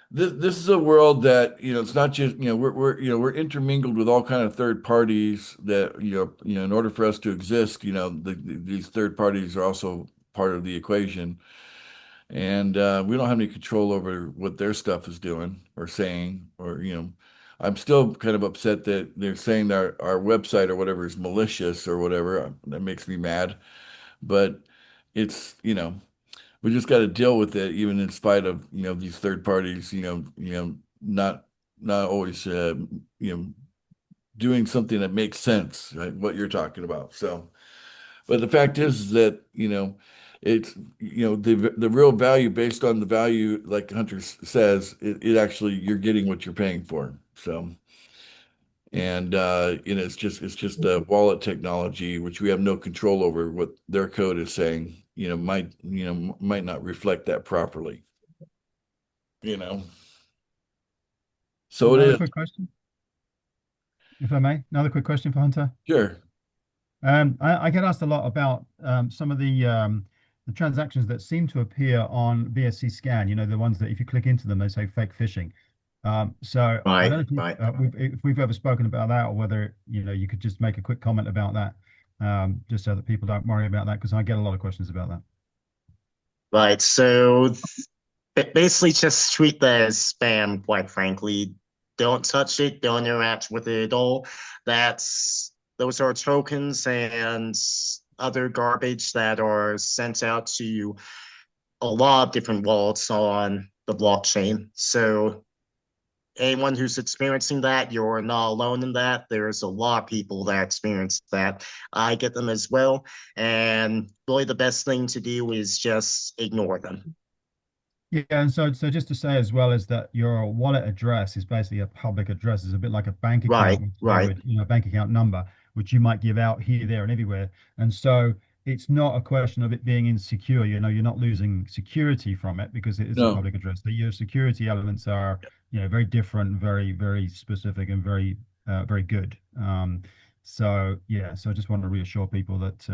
this is a world that it's not just we're intermingled with all kind of third parties that in order for us to exist, these third parties are also part of the equation, and we don't have any control over what their stuff is doing or saying, or I'm still kind of upset that they're saying that our website or whatever is malicious or whatever. That makes me mad, but it's we just got to deal with it, even in spite of these third parties, not always doing something that makes sense, right? What you're talking about. So, but the fact is that it's the real value based on the value, like Hunter says, it actually you're getting what you're paying for. So, and it's just the wallet technology, which we have no control over. What their code is saying, might not reflect that properly. So it Another is. quick question, if I may. Another quick question for Hunter. Sure. I get asked a lot about some of the transactions that seem to appear on BSC Scan. The ones that if you click into them, they say fake phishing. So I don't know if we've ever spoken about that, or whether you could just make a quick comment about that, just so that people don't worry about that, because I get a lot of questions about that. Right. So basically, just treat that as spam. Quite frankly, don't touch it. Don't interact with it at all. Those are tokens and other garbage that are sent out to a lot of different wallets on the blockchain. So anyone who's experiencing that, you're not alone in that. There's a lot of people that experience that. I get them as well. And really the best thing to do is just ignore them. Yeah, and so just to say as well is that your wallet address is basically a public address. It's a bit like a bank account, right. Bank account number, which you might give out here, there, and everywhere. And so it's not a question of it being insecure. You're not losing security from it because it is a public address. So your security elements are, very different, very, very specific, and very, very good. So I just want to reassure people that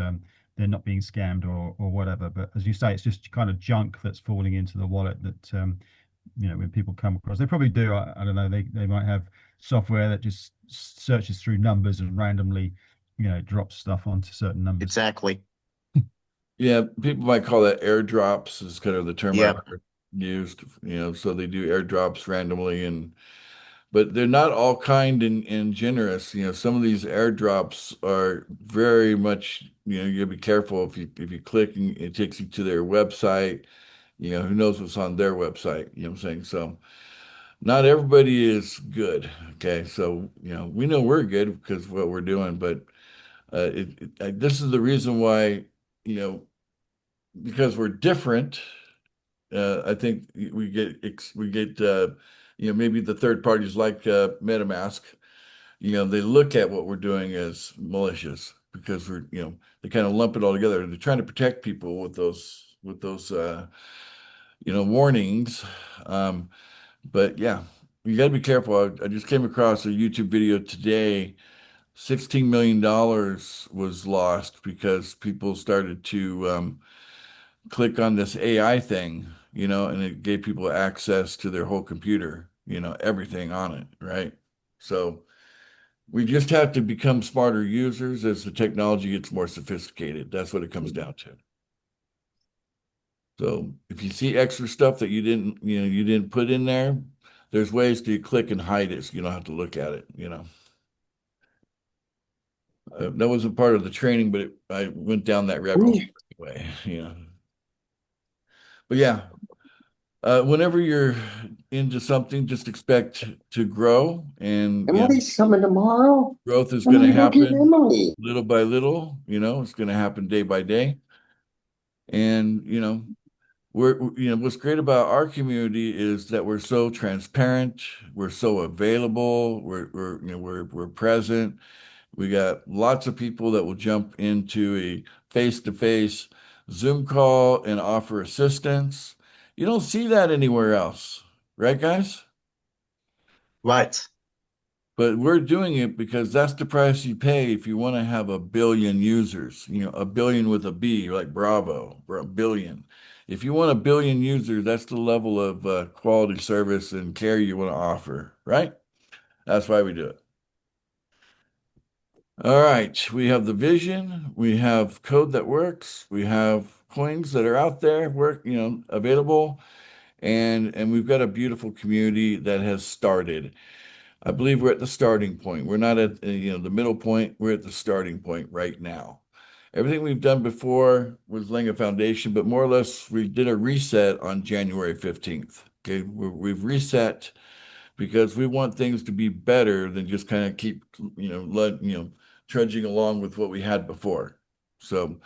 they're not being scammed or whatever. But as you say, it's just kind of junk that's falling into the wallet that, when people come across, they probably do. I don't know. They might have software that just searches through numbers and randomly, drops stuff onto certain numbers. Exactly. Yeah, people might call that airdrops is kind of the term I've Yeah. heard used, so they do airdrops randomly but they're not all kind and generous. Some of these airdrops are very much, you gotta be careful if you click and it takes you to their website, who knows what's on their website, you know what I'm saying? So not everybody is good. Okay. So, we know we're good because of what we're doing, but this is the reason why, you know, because we're different. I think maybe the third parties like MetaMask, they look at what we're doing as malicious because they kind of lump it all together. They're trying to protect people with those warnings. But yeah, you got to be careful. I just came across a YouTube video today. $16 million was lost because people started to click on this AI thing, and it gave people access to their whole computer, everything on it, right? So we just have to become smarter users as the technology gets more sophisticated. That's what it comes down to. So if you see extra stuff that you didn't put in there, there's ways to click and hide it so you don't have to look at it. That wasn't part of the training, but I went down that rabbit hole anyway. But yeah, whenever you're into something, just expect to grow, and Emily's coming tomorrow. growth is I'm going to gonna go get happen Emily. little by little. It's going to happen day by day, and what's great about our community is that we're so transparent, we're so available, we're present. We got lots of people that will jump into a face-to-face Zoom call and offer assistance. You don't see that anywhere else, right, guys? Right. But we're doing it because that's the price you pay if you want to have a billion users, a billion with a B, like Bravo, a billion. If you want a billion users, that's the level of quality service and care you want to offer, right? That's why we do it. All right, we have the vision, we have code that works, we have coins that are out there, available, and we've got a beautiful community that has started. I believe we're at the starting point. We're not at the middle point. We're at the starting point right now. Everything we've done before was laying a foundation, but more or less we did a reset on January 15th. Okay, we've reset because we want things to be better than just kind of keep trudging along with what we had before. So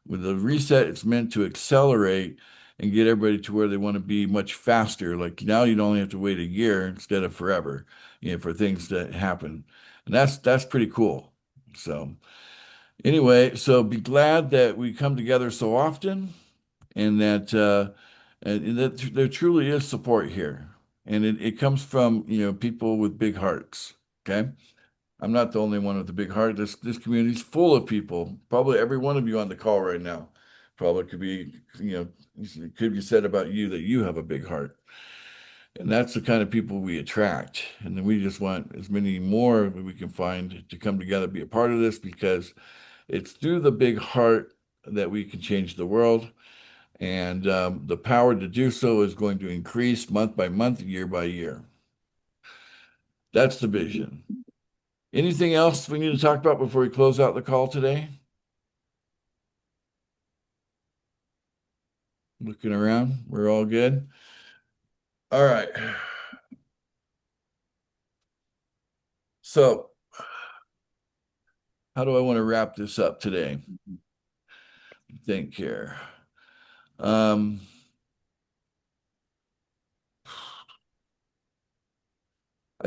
with the reset, it's meant to accelerate and get everybody to where they want to be much faster. Like now you don't only have to wait a year instead of forever, for things to happen. And that's pretty cool. So anyway, so be glad that we come together so often and that there truly is support here. And it comes from, people with big hearts. Okay. I'm not the only one with a big heart. This community is full of people. Probably every one of you on the call right now probably could be said about you that you have a big heart. And that's the kind of people we attract. And then we just want as many more that we can find to come together, be a part of this, because it's through the big heart that we can change the world. And the power to do so is going to increase month by month, year by year. That's the vision. Anything else we need to talk about before we close out the call today? Looking around, we're all good. All right. So, how do I want to wrap this up today? Think here.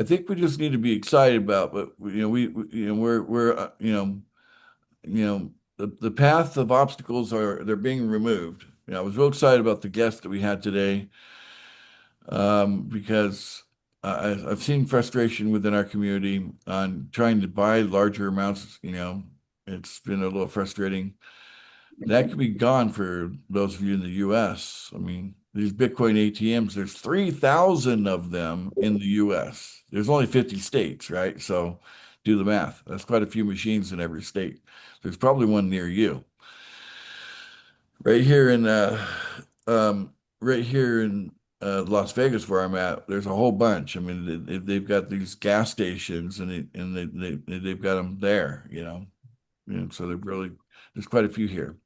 I think we just need to be excited about, but the path of obstacles they're being removed. I was real excited about the guest that we had today, because I've seen frustration within our community on trying to buy larger amounts. It's been a little frustrating. That could be gone for those of you in the US. I mean, these Bitcoin ATMs, there's 3,000 of them in the US. There's only 50 states, right? So do the math. That's quite a few machines in every state. There's probably one near you. Right here in right here in Las Vegas where I'm at, there's a whole bunch. I mean, they've got these gas stations they've got them there, you know. And so there's quite a few here.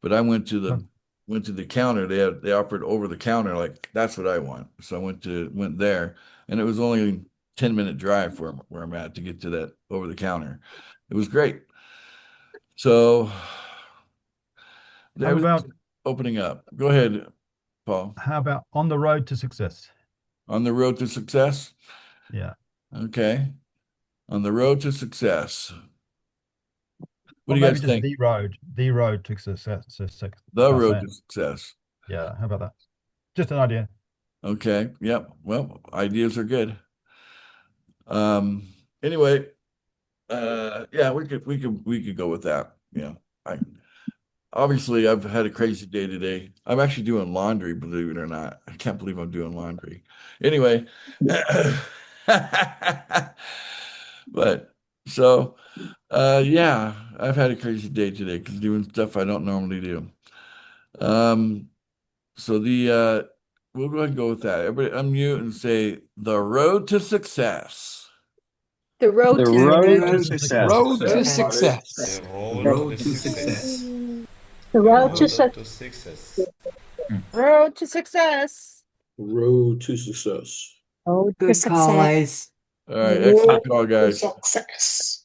But I went to the counter. They offered over the counter, like that's what I want. So I went there, and it was only a 10-minute drive where I'm at to get to that over the counter. It was great. So How about opening up. Go ahead, Paul. how about on the road to success? On the road to success? Yeah. Okay. On the road to success. What Or do you maybe guys just think? the road to success. The road to success. Yeah, how about that? Just an idea. Okay. Yep. Well, ideas are good. Anyway, yeah, we could go with that. Yeah. Obviously I've had a crazy day today. I'm actually doing laundry, believe it or not. I can't believe I'm doing laundry. Anyway, but so yeah, I've had a crazy day today because doing stuff I don't normally do. So we'll go ahead and go with that. Everybody unmute and say the road to success. The road The to road success. to success. Road to Success. success. Road to success. The road to Road to success. Road to success. Road to success. road to Good success. call, guys. All right, excellent call, guys. Success.